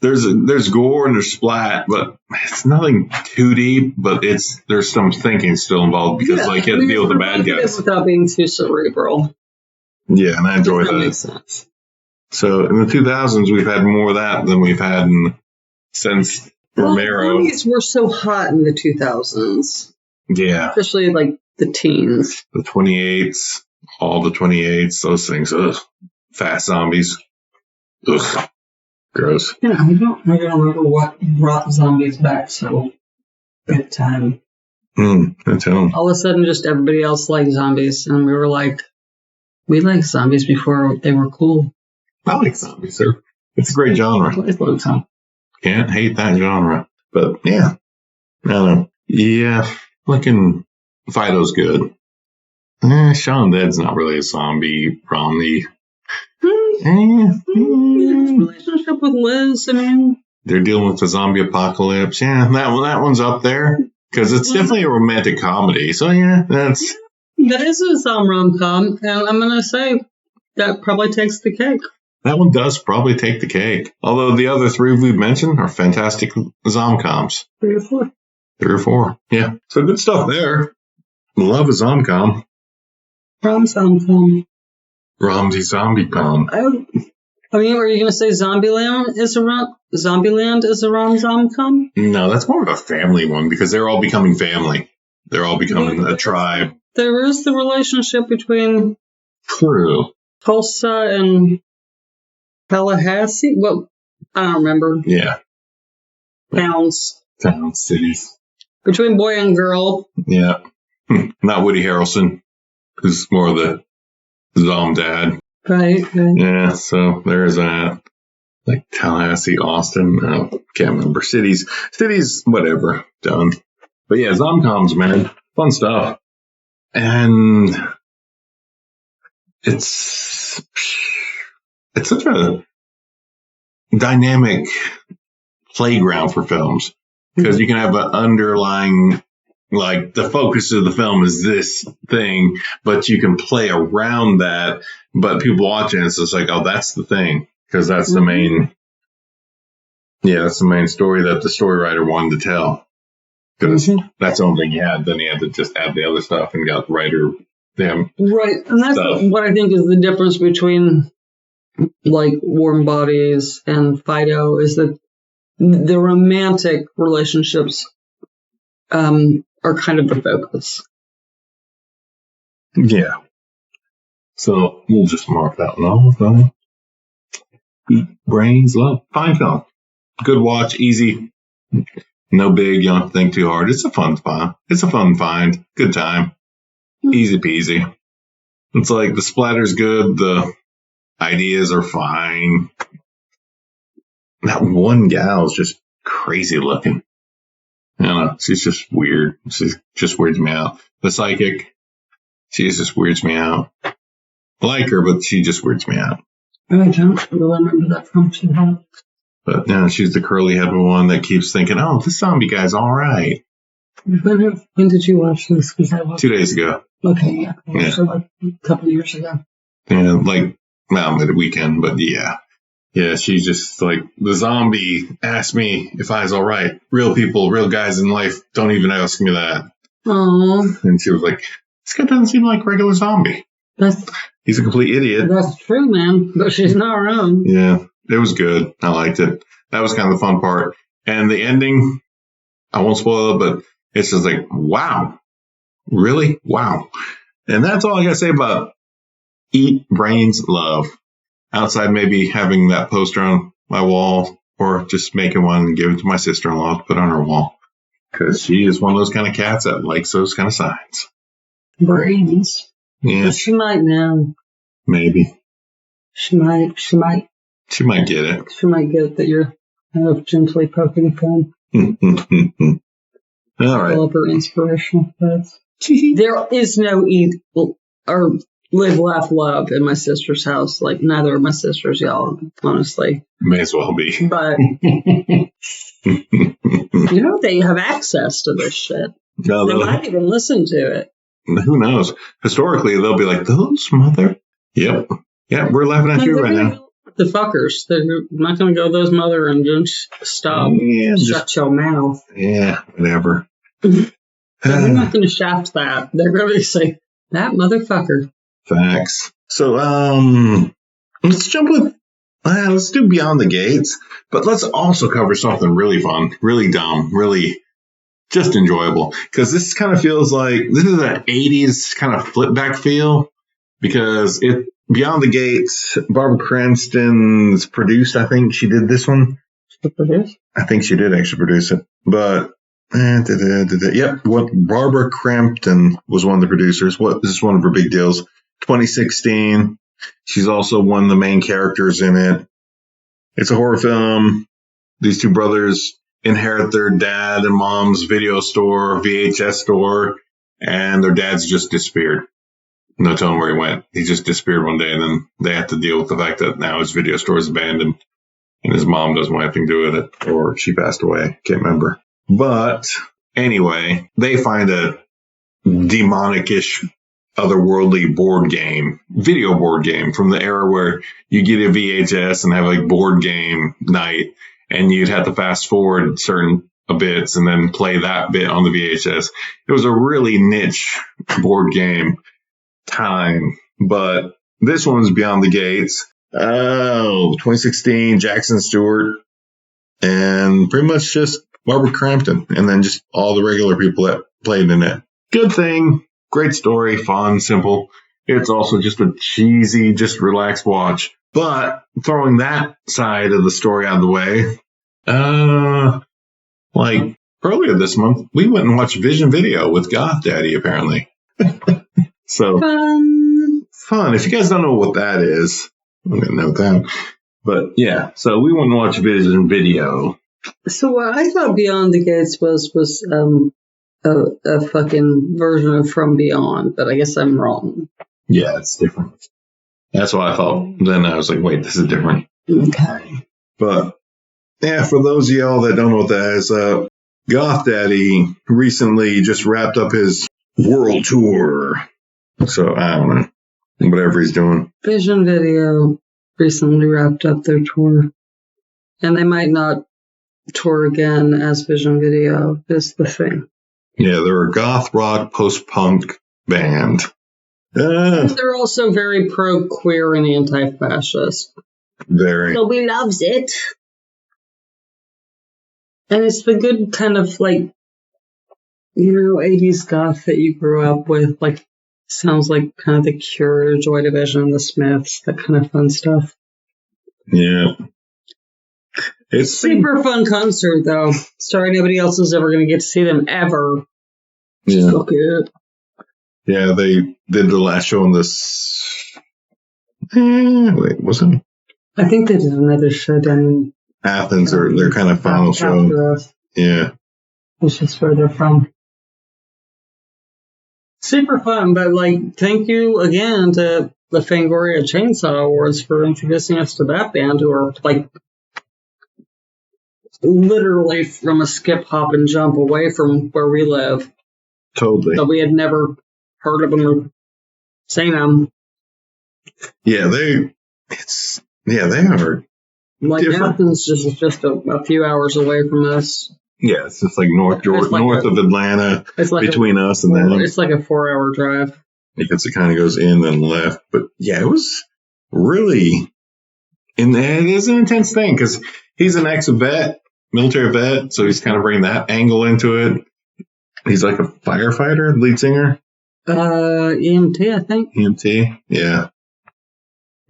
There's gore and there's splat, but it's nothing too deep. But there's some thinking still involved because you have to deal with the bad guys without being too cerebral. Yeah, and I enjoy that. Makes sense. So in the 2000s, we've had more of that than we've had since Romero. Zombies were so hot in the 2000s. Yeah, especially like the teens. The 28s, all the 28s, those things. Ugh, fast zombies. Ugh. Gross. Yeah, I don't remember what brought zombies back so good time. I tell them. All of a sudden, just everybody else liked zombies, and we were like, we liked zombies before they were cool. I like zombies. It's a great genre. Can't hate that genre. But yeah, I don't know. Yeah, fucking Fido's good. Shaun Dead's not really a zombie, Romney. Relationship with Liz, I mean, they're dealing with the zombie apocalypse. Yeah, that one's up there because it's definitely a romantic comedy. So yeah, that is a rom-com, and I'm gonna say that probably takes the cake. That one does probably take the cake. Although the other three we've mentioned are fantastic zom-coms. 3 or 4. Yeah, so good stuff there. Love a zom-com. Rom-Zom-Com. Rom-Zombie-Com. I mean, are you going to say Zombieland is a rom-zom-com? No, that's more of a family one because they're all becoming family. They're all becoming a tribe. There is the relationship between Tulsa and Tallahassee. Well, I don't remember. Yeah. Towns, cities. Between boy and girl. Yeah. Not Woody Harrelson, who's more of the Zom dad. Right. Yeah, so there's that. Like Tallahassee, Austin, can't remember. Cities, whatever, done. But yeah, Zom-Coms, man, fun stuff. And it's such a dynamic playground for films because you can have an underlying, like the focus of the film is this thing, but you can play around that. But people watching it's just like, oh, that's the thing because that's the main. Yeah, that's the main story that the story writer wanted to tell. Because that's the only thing he had. Then he had to just add the other stuff and got writer them. Right, and that's what I think is the difference between like Warm Bodies and Fido is that the romantic relationships are kind of the focus. Yeah. So we'll just mark that one off. Eat Brains, Love. Fine film. Good watch, easy. No big, you don't have to think too hard. It's a fun find. Good time. Easy peasy. It's like the splatter's good, the ideas are fine. That one gal's just crazy looking. I don't know, she's just weird. She just weirds me out. The psychic, she just weirds me out. I like her, but she just weirds me out. I don't really remember that from too much. But no, she's the curly headed one that keeps thinking, oh, this zombie guy's all right. When did you watch this? 2 days ago. Okay, yeah. So like a couple of years ago. Yeah, like, well, the weekend, but yeah. Yeah, she's just like, the zombie asked me if I was all right. Real people, real guys in life don't even ask me that. Aww. And she was like, this guy doesn't seem like a regular zombie. He's a complete idiot. That's true, man. But she's not wrong. Yeah. It was good. I liked it. That was kind of the fun part. And the ending, I won't spoil it, but it's just like, wow. Really? Wow. And that's all I got to say about Eat Brains Love. Outside maybe having that poster on my wall or just making one and give it to my sister-in-law to put on her wall. Because she is one of those kind of cats that likes those kind of signs. Brains. Yeah. But she might now. Maybe. She might. She might get it. She might get that you're kind of gently poking fun. All right. All of her inspirational thoughts. There is no eat or live, laugh, love in my sister's house. Like, neither of my sisters, y'all, honestly. May as well be. But, they have access to this shit. No, they might even listen to it. Who knows? Historically, they'll be like, those mother. Yep. Yeah, we're laughing at you right now. The fuckers. They're not going to go those mother and just stop. Yeah, shut your mouth. Yeah, whatever. They're not going to shaft that. They're going to say, that motherfucker. Facts. So, let's jump with, let's do Beyond the Gates, but let's also cover something really fun, really dumb, really just enjoyable. Because this kind of feels like, this is an 80s kind of flip back feel, because Beyond the Gates, Barbara Cranston's produced, I think she did this one. She produced? I think she did actually produce it. But, yep, Barbara Crampton was one of the producers. This is one of her big deals. 2016. She's also one of the main characters in it. It's a horror film. These two brothers inherit their dad and mom's video store, VHS store, and their dad's just disappeared. No telling where he went. He just disappeared one day, and then they have to deal with the fact that now his video store is abandoned, and his mom doesn't want anything to do with it, or she passed away. Can't remember. But anyway, they find a demonic-ish, otherworldly video board game from the era where you get a VHS and have a board game night, and you'd have to fast forward certain bits and then play that bit on the VHS. It was a really niche board game time, but this one's Beyond the Gates. 2016, Jackson Stewart, and pretty much just Barbara Crampton, and then just all the regular people that played in it. Good thing. Great story, fun, simple. It's also just a cheesy, just relaxed watch. But throwing that side of the story out of the way, like earlier this month, we went and watched Vision Video with Goth Daddy, apparently. So fun. If you guys don't know what that is, I'm going to note that. But yeah, so we went and watched Vision Video. So I thought Beyond the Gates was a fucking version of From Beyond, but I guess I'm wrong. Yeah, it's different. That's what I thought. Then I was like, wait, this is different. Okay. But yeah, for those of y'all that don't know what that is, Goth Daddy recently just wrapped up his world tour. So I don't know. Whatever he's doing. Vision Video recently wrapped up their tour. And they might not tour again as Vision Video, is the thing. Yeah, they're a goth rock post-punk band. They're also very pro-queer and anti-fascist. Very. Nobody loves it. And it's the good kind of 80s goth that you grew up with. Sounds like kind of the Cure, Joy Division, the Smiths, that kind of fun stuff. Yeah. It's super fun concert, though. Sorry, nobody else is ever going to get to see them ever. Yeah. So good. Yeah, they did the last show on this. Wait, wasn't? I think they did another show down in Athens, or their kind of final show. Yeah. Which is where they're from. Super fun, but thank you again to the Fangoria Chainsaw Awards for introducing us to that band, who are literally from a skip, hop, and jump away from where we live. Totally. But we had never heard of them or seen them. Yeah, they are. Athens is just a few hours away from us. Yeah, it's just north of Atlanta, between us and them. It's like a 4-hour drive. Because it kind of goes in and left. But yeah, it was really, and it is an intense thing because he's an ex-vet, military vet, so he's kind of bringing that angle into it. He's like a firefighter, lead singer. EMT, I think. EMT, yeah.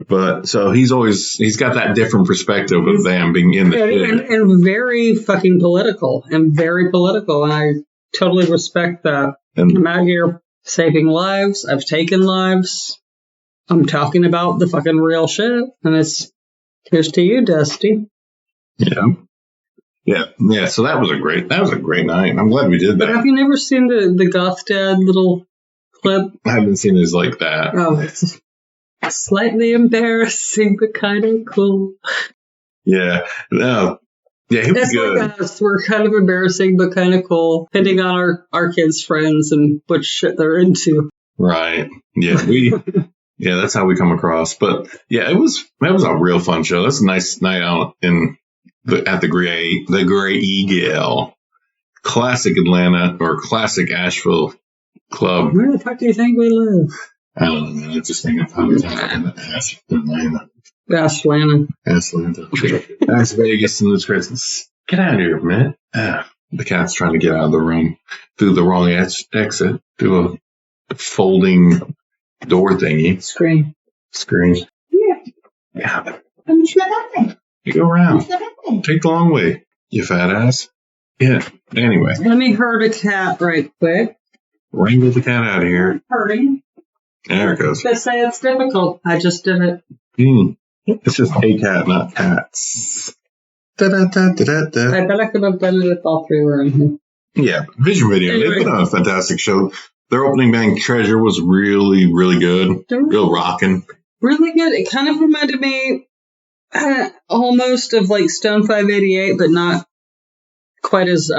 But so he's got that different perspective of them being in the shit. And very fucking political. And I totally respect that. And I'm out here saving lives. I've taken lives. I'm talking about the fucking real shit. And here's to you, Dusty. Yeah. Yeah. So that was a great night. I'm glad we did that. But have you never seen the Goth Dad little clip? I haven't seen his like that. Oh, it's slightly embarrassing, but kind of cool. Yeah. No. Yeah, he was good. Like us. We're kind of embarrassing, but kind of cool, depending on our kids' friends and what shit they're into. Right. Yeah. Yeah, that's how we come across. But yeah, that was a real fun show. That's a nice night out at the Grey Eagle, classic Atlanta or classic Asheville club. Where the fuck do you think we live? I don't know, man. I just think of Atlanta. Las Vegas and the Christmas. Get out of here, man. The cat's trying to get out of the room through the wrong exit, through a folding door thingy. Screen. Yeah. You go around. Take the long way, you fat ass. Yeah. Anyway. Let me herd a cat right quick. Wrangle the cat out of here. Herding. There it goes. They say it's difficult. I just did it. It's just a cat, not cats. I bet I could have done it if all three were in here. Yeah. Vision Video. Anyway. They put on a fantastic show. Their opening band, Treasure, was really, really good. Real rocking. Really good. It kind of reminded me almost of like Stone 588, but not quite as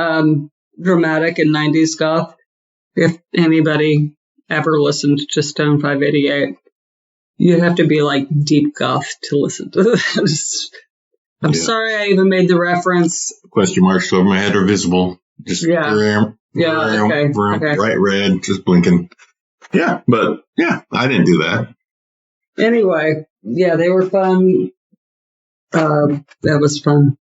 dramatic in 90s goth. If anybody ever listened to Stone 588, you'd have to be like deep goth to listen to that. I'm sorry I even made the reference. Question marks over my head are visible. Just okay. Bright red, just blinking. Yeah, but yeah, I didn't do that. Anyway, yeah, they were fun. That was fun.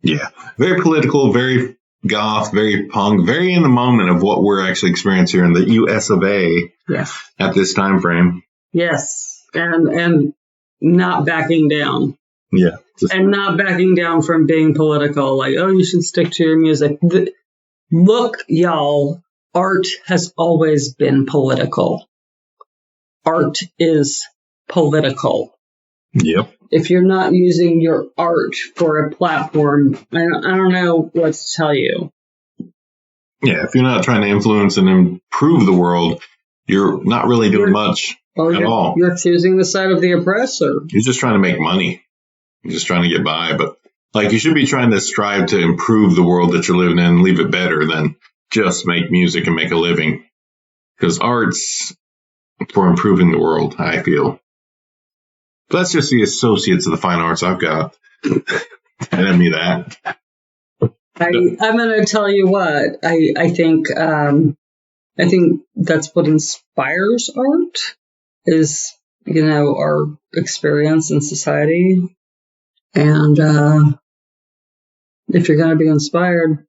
Yeah, very political, very goth, very punk, very in the moment of what we're actually experiencing here in the U.S. of A. Yes. At this time frame. Yes, and not backing down. Yeah. And not backing down from being political. Like, oh, you should stick to your music. Look, y'all, art has always been political. Art is political. Yep. If you're not using your art for a platform, I don't know what to tell you. Yeah, if you're not trying to influence and improve the world, you're not really doing much at all. You're choosing the side of the oppressor. You're just trying to make money. You're just trying to get by. But like, you should be trying to strive to improve the world that you're living in and leave it better than just make music and make a living. Because art's for improving the world, I feel. But that's just the associates of the fine arts I've got. Telling me that. I'm going to tell you what. I think that's what inspires art is, our experience in society. And if you're going to be inspired,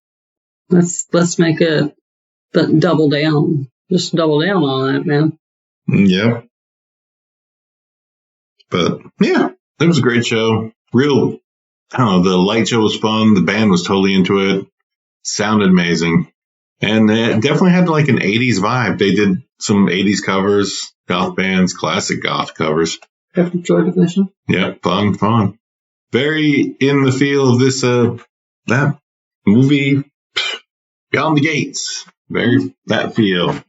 let's make it, but double down. Just double down on it, man. Yeah. But yeah, it was a great show. The light show was fun. The band was totally into it. Sounded amazing. And it definitely had like an 80s vibe. They did some 80s covers, goth bands, classic goth covers. Joy Division. Yeah, fun. Very in the feel of this, that movie, Beyond the Gates. Very that feel.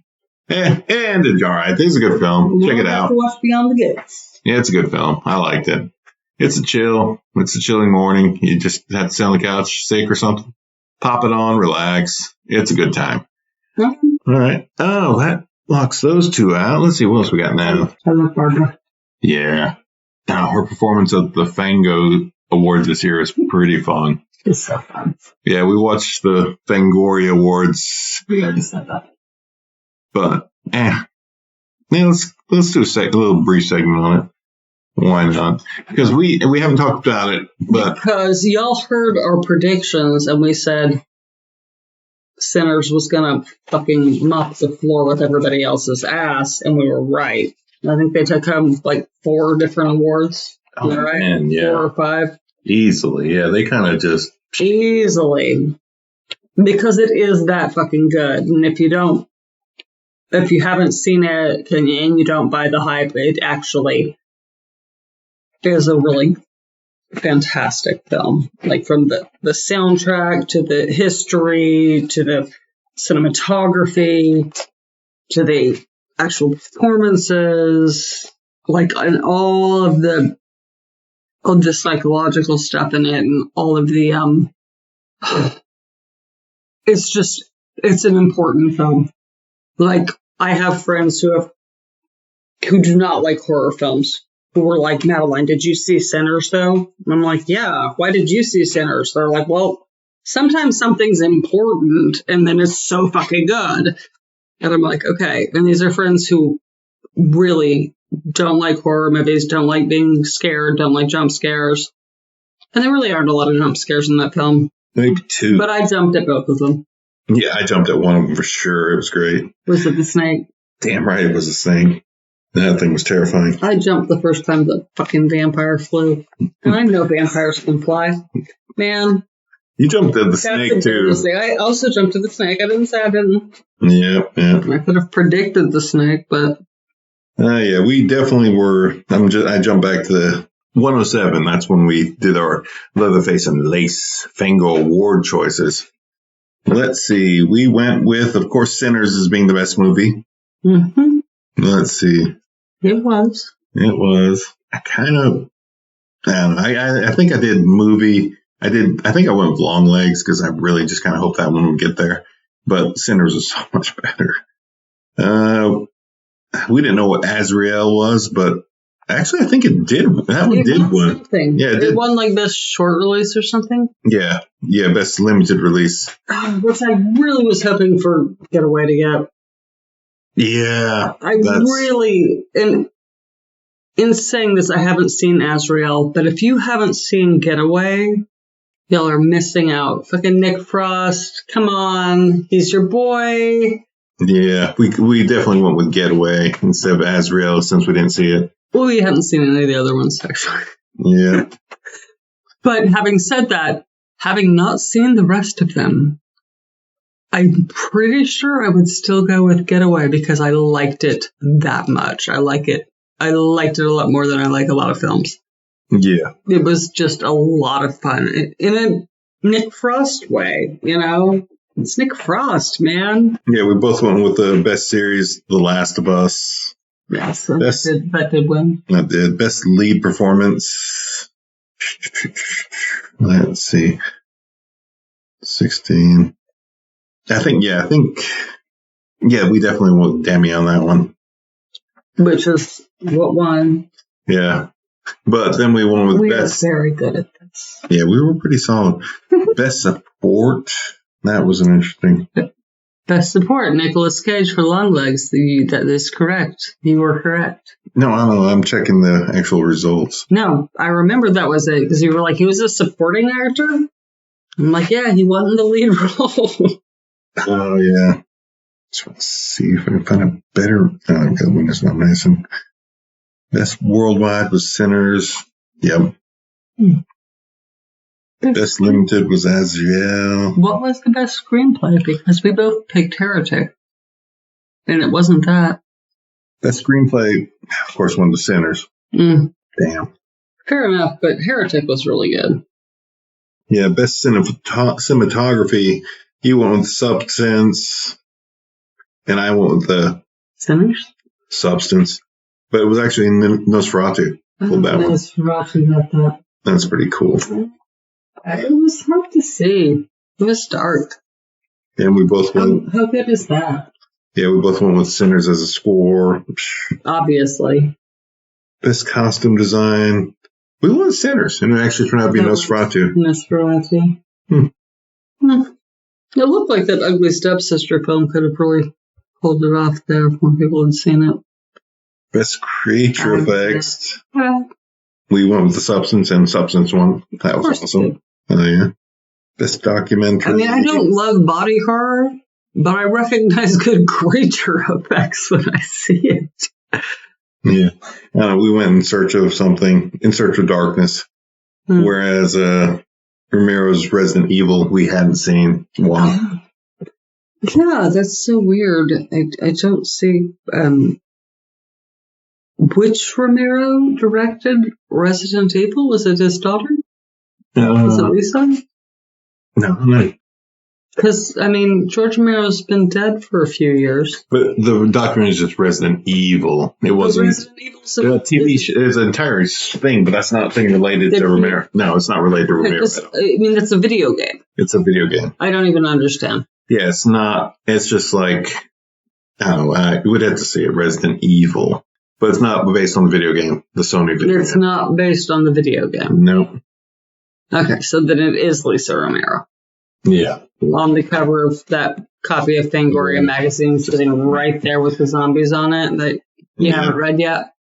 And it's all right. It's a good film. Check it out. Have to watch Beyond the Gates. Yeah, it's a good film. I liked it. It's a chilling morning. You just have to sit on the couch, sick or something. Pop it on, relax. It's a good time. Mm-hmm. All right. Oh, that locks those two out. Let's see what else we got now. I love Barbara. Yeah. Her performance at the Fangoria Awards this year is pretty fun. It's so fun. Yeah, we watched the Fangoria Awards. We already said that. But, yeah, let's do a little brief segment on it. Why not? Because we haven't talked about it, but because y'all heard our predictions and we said Sinners was going to fucking mop the floor with everybody else's ass, and we were right. I think they took home like 4 different awards. Oh, right? Man, yeah. 4 or 5. Easily, yeah. They kind of just... Easily. Because it is that fucking good. And if you haven't seen it and you don't buy the hype, it actually is a really fantastic film. Like from the soundtrack to the history to the cinematography to the actual performances, like and all of the psychological stuff in it and all of the it's an important film. Like I have friends who do not like horror films who were like, Madeline, did you see Sinners though? And I'm like, yeah, why did you see Sinners? They're like, well, sometimes something's important and then it's so fucking good. And I'm like, okay. And these are friends who really don't like horror movies, don't like being scared, don't like jump scares. And there really aren't a lot of jump scares in that film. Maybe 2. But I jumped at both of them. Yeah, I jumped at one of them for sure. It was great. Was it the snake? Damn right it was a snake. That thing was terrifying. I jumped the first time the fucking vampire flew. And I know vampires can fly. Man. You jumped at the snake, too. I also jumped at the snake. I didn't say I didn't. Yeah. I could have predicted the snake, but... yeah, we definitely were... I jumped back to the 107. That's when we did our Leatherface and Lace Fango Award choices. Let's see. We went with, of course, Sinners as being the best movie. Mm-hmm. Let's see. It was. I don't know. I think I did movie. I think I went with Long Legs because I really just kind of hoped that one would get there. But Sinners was so much better. We didn't know what Azrael was, but actually I think it did. That one did win. Something. Yeah, it won like best short release or something. Yeah, best limited release. Which I really was hoping for Getaway to get. Yeah. I really, in saying this, I haven't seen Azrael, but if you haven't seen Getaway, y'all are missing out. Fucking Nick Frost, come on, he's your boy. Yeah, we definitely went with Getaway instead of Azrael since we didn't see it. Well, we haven't seen any of the other ones, actually. Yeah. But having said that, having not seen the rest of them, I'm pretty sure I would still go with Getaway because I liked it that much. I liked it a lot more than I like a lot of films. Yeah. It was just a lot of fun in a Nick Frost way, you know? It's Nick Frost, man. Yeah, we both went with the best series, The Last of Us. Yes, that did win. That did. Best lead performance. Let's see. 16. I think, we definitely went with Demi on that one. Which is what won. Yeah. But then we went with best. We were very good at this. Yeah, we were pretty solid. Best support. That was an interesting. Best support, Nicolas Cage for Long Legs. That is correct. You were correct. No, I don't know. I'm checking the actual results. No, I remember that was it because you were like, he was a supporting actor. I'm like, yeah, he wasn't the lead role. Oh, yeah. Let's see if I can find a better. No, the one is not missing. Best worldwide was Sinners. Yep. Best limited was Azrael. What was the best screenplay? Because we both picked Heretic. And it wasn't that. Best screenplay, of course, won the Sinners. Damn. Fair enough, but Heretic was really good. Yeah, best cinematography, you went with Substance, and I went with the Sinners? Substance. But it was actually Nosferatu. Pulled that one. Nosferatu got that. That's pretty cool. It was hard to see. It was dark. And we both went. How good is that? Yeah, we both went with Sinners as a score. Obviously. Best costume design. We went with Sinners, and it actually turned out to be Nosferatu. Nosferatu. It looked like that Ugly Stepsister film could have really pulled it off there if more people had seen it. Best creature effects. We went with the Substance, and Substance won. That was awesome. Oh, yeah. Best documentary. I mean, I don't love body horror, but I recognize good creature effects when I see it. Yeah. We went in search of something, In Search of Darkness. Whereas Romero's Resident Evil, we hadn't seen one. Yeah, that's so weird. I don't see... which Romero directed Resident Evil? Was it his daughter? Was it Lisa? No. Because, I mean, George Romero's been dead for a few years. But the documentary is just Resident Evil. It wasn't... Resident Evil, so TV is an entire thing, but that's not a thing related to Romero. No, it's not related to Romero. I mean, it's a video game. It's a video game. I don't even understand. Yeah, it's not... It's just like... I would have to say it, Resident Evil. But it's not based on the video game, the Sony video game. It's not based on the video game. Nope. Okay, so then it is Lisa Romero. Yeah. On the cover of that copy of Fangoria magazine, sitting right there with the zombies on it that you haven't read yet.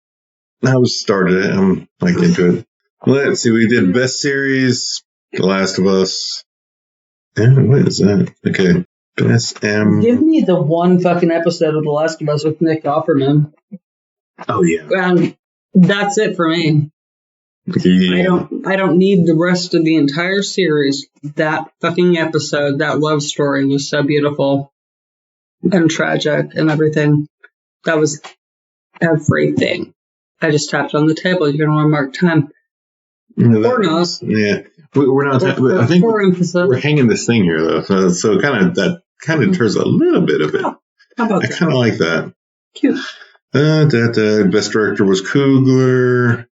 I was started it. I'm like into it. Let's see. We did Best Series, The Last of Us. What is that? Okay. Best Give me the one fucking episode of The Last of Us with Nick Offerman. Oh yeah. And that's it for me. Yeah. I don't need the rest of the entire series. That fucking episode, that love story was so beautiful and tragic and everything. That was everything. I just tapped on the table. You're going to want to mark time. Or not. Yeah. We're not. I think we're hanging this thing here though. So that kind of turns a little bit of it. Oh, how about that? I kind of like that. Cute. Best director was Coogler.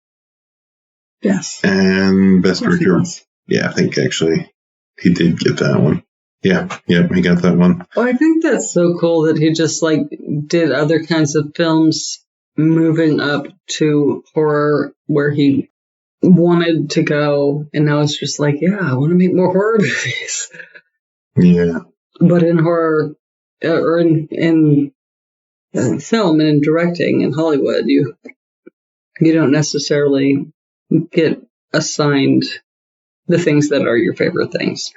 Yes. And best director, I think actually he did get that one. Yeah, he got that one. Well, I think that's so cool that he just did other kinds of films moving up to horror where he wanted to go, and now it's just I want to make more horror movies. Yeah. But in horror, or in film and in directing in Hollywood, you don't necessarily get assigned the things that are your favorite things.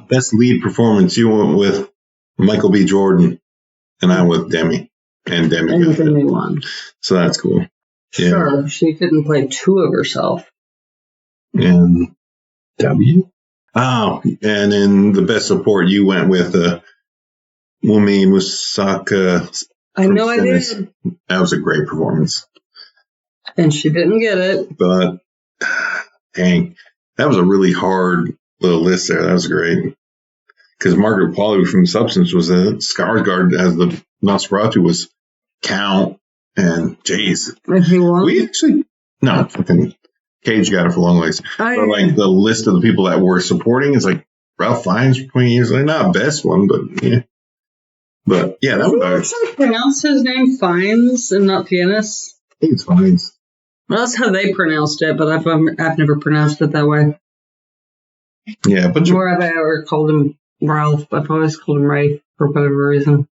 Best lead performance, you went with Michael B. Jordan, and I with Demi. And Demi won. So that's cool. Yeah. Sure, she couldn't play two of herself. And W? Oh, and in the best support, you went with Wumi Musaka. I know I did. That was a great performance. And she didn't get it. But, dang, that was a really hard little list there. That was great. Because Margaret Qualley from Substance was in it. Skarsgård as the Nosferatu was Count. And, jeez. And he won? We actually, no, fucking Cage got it for long ways. But, the list of the people that were supporting is Ralph Fiennes for 20 years. Not best one, but, yeah. But, yeah, that was... Did you pronounce his name Fiennes and not Pianist? I think it's Fiennes. Well, that's how they pronounced it, but I've never pronounced it that way. Yeah, but... Nor have I ever called him Ralph. I've always called him Ray for whatever reason.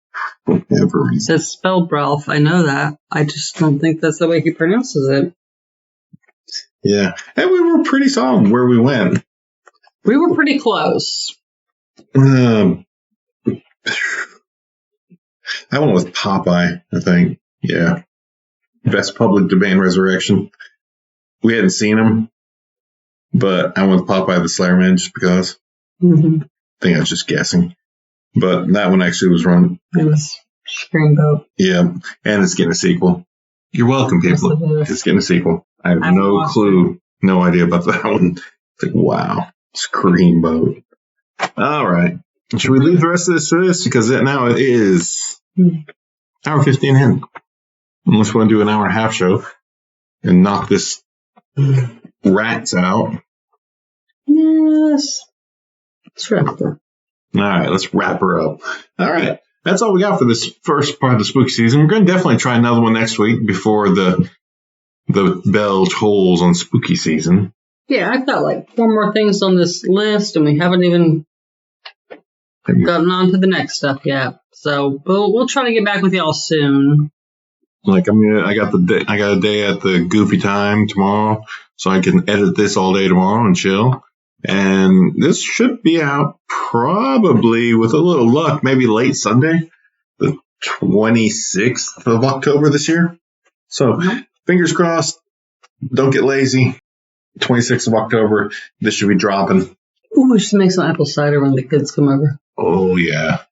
Whatever reason. It's spelled Ralph. I know that. I just don't think that's the way he pronounces it. Yeah. And we were pretty solid where we went. We were pretty close. I went with Popeye, I think. Yeah. Best public domain resurrection. We hadn't seen him, but I went with Popeye the Slayer Man just because. Mm-hmm. I think I was just guessing. But that one actually was run. It was Screamboat. Yeah. And it's getting a sequel. You're welcome, people. It's getting a sequel. I have no clue, no idea about that one. It's wow. Screamboat. All right. Should we leave the rest of this for this? Because now it is hour 15 in. Unless we want to do an hour and a half show and knock this rats out. Yes. Let's wrap her. All right, let's wrap her up. All right. That's all we got for this first part of the spooky season. We're going to definitely try another one next week before the bell tolls on spooky season. Yeah, I've got 4 more things on this list, and we haven't even gotten on to the next stuff yet. So we'll try to get back with y'all soon. I got a day at the Goofy Time tomorrow, so I can edit this all day tomorrow and chill. And this should be out probably, with a little luck, maybe late Sunday, the 26th of October this year. So fingers crossed, don't get lazy. 26th of October, this should be dropping. Ooh, we should make some apple cider when the kids come over. Oh, yeah.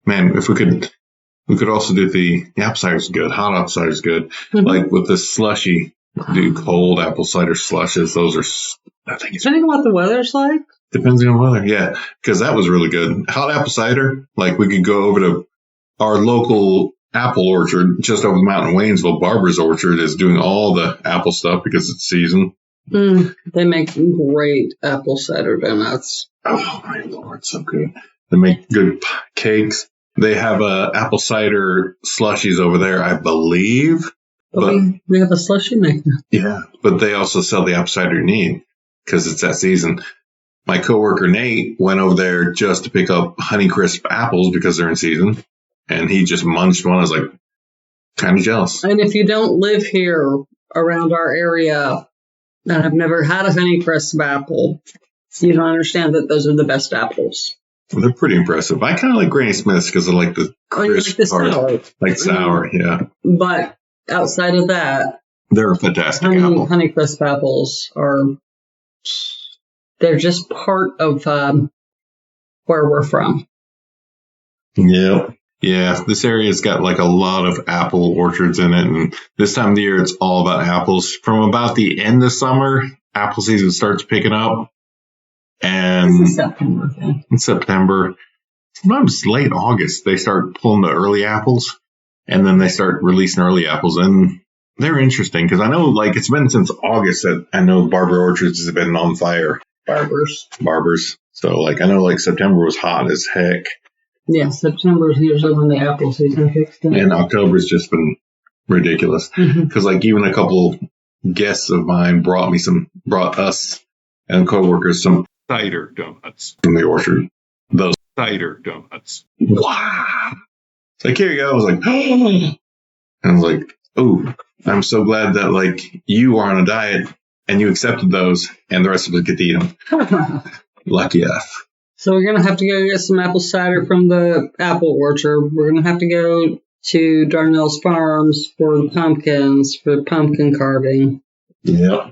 Man, if we could also do the apple cider's good. Hot apple cider's good. Like with the slushy, do cold apple cider slushes. Those are, I think it's... Depending on what the weather's like? Depends on the weather, yeah. Because that was really good. Hot apple cider, like we could go over to our local apple orchard just over the mountain in Waynesville. Barbara's Orchard is doing all the apple stuff because it's season. They make great apple cider donuts. Oh, my Lord, so good. They make good cakes. They have apple cider slushies over there, I believe. But we have a slushie maker. Yeah, but they also sell the apple cider you need because it's that season. My coworker Nate went over there just to pick up Honeycrisp apples because they're in season, and he just munched one. I was like, kind of jealous. And if you don't live here around our area and have never had a Honeycrisp apple, you don't understand that those are the best apples. They're pretty impressive. I kind of like Granny Smith's because I like the crisp part. Sour. Like sour, yeah. But outside of that, they're a fantastic apple. Honeycrisp apples they're just part of where we're from. Yep. Yeah, this area's got like a lot of apple orchards in it, and this time of the year it's all about apples. From about the end of summer, apple season starts picking up. And this is September. In September, sometimes late August, they start pulling the early apples, and then they start releasing early apples, and they're interesting because I know, like, it's been since August that I know Barbara Orchards has been on fire. Barbers. So, like, I know, like, September was hot as heck. Yeah, September is usually when the apple season kicks in. And October's just been ridiculous because, like, even a couple guests of mine brought us and coworkers some cider donuts from the orchard. Those cider donuts. Wow. So like, here you go. I was like, and I was like, oh, I'm so glad that like you are on a diet and you accepted those and the rest of us get to eat them. Lucky F. So we're going to have to go get some apple cider from the apple orchard. We're going to have to go to Darnell's Farms for the pumpkins, for pumpkin carving. Yeah.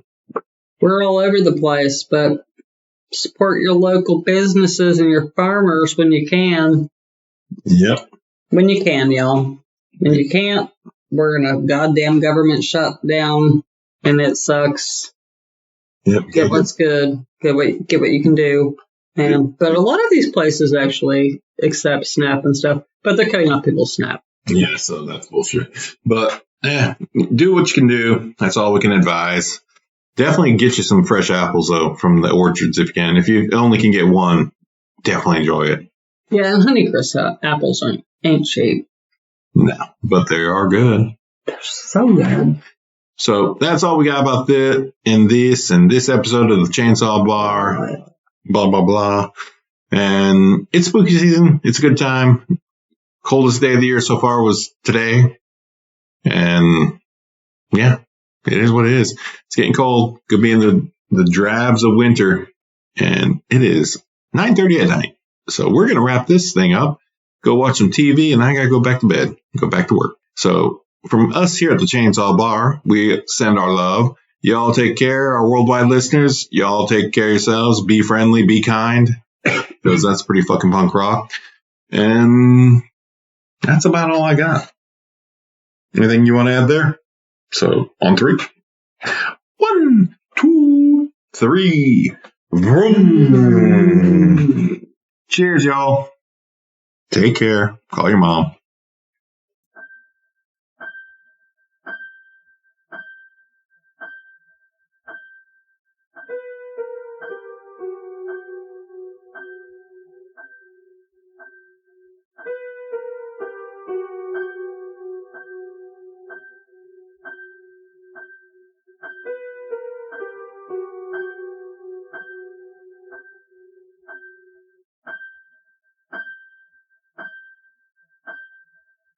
We're all over the place, but support your local businesses and your farmers when you can. Yep. When you can, y'all. When you can't, we're in a goddamn government shutdown, and it sucks. Yep. Get what's good. Get what you can do. But a lot of these places actually accept SNAP and stuff, but they're cutting off people's SNAP. Yeah, so that's bullshit. But do what you can do. That's all we can advise. Definitely get you some fresh apples, though, from the orchards if you can. If you only can get one, definitely enjoy it. Yeah, and Honeycrisp apples ain't cheap. No, but they are good. They're so good. So that's all we got about this episode of the Chainsaw Bar. Blah, blah, blah. And it's spooky season. It's a good time. Coldest day of the year so far was today. And yeah, it is what it is. It's getting cold. Could be in the drabs of winter. And it is 9:30 at night. So we're going to wrap this thing up, go watch some TV, and I got to go back to bed, go back to work. So from us here at the Chainsaw Bar, we send our love. Y'all take care, our worldwide listeners. Y'all take care of yourselves. Be friendly, be kind, because that's pretty fucking punk rock. And that's about all I got. Anything you want to add there? So on 3. 1, 2, 3. Vroom. Cheers, y'all. Take care. Call your mom.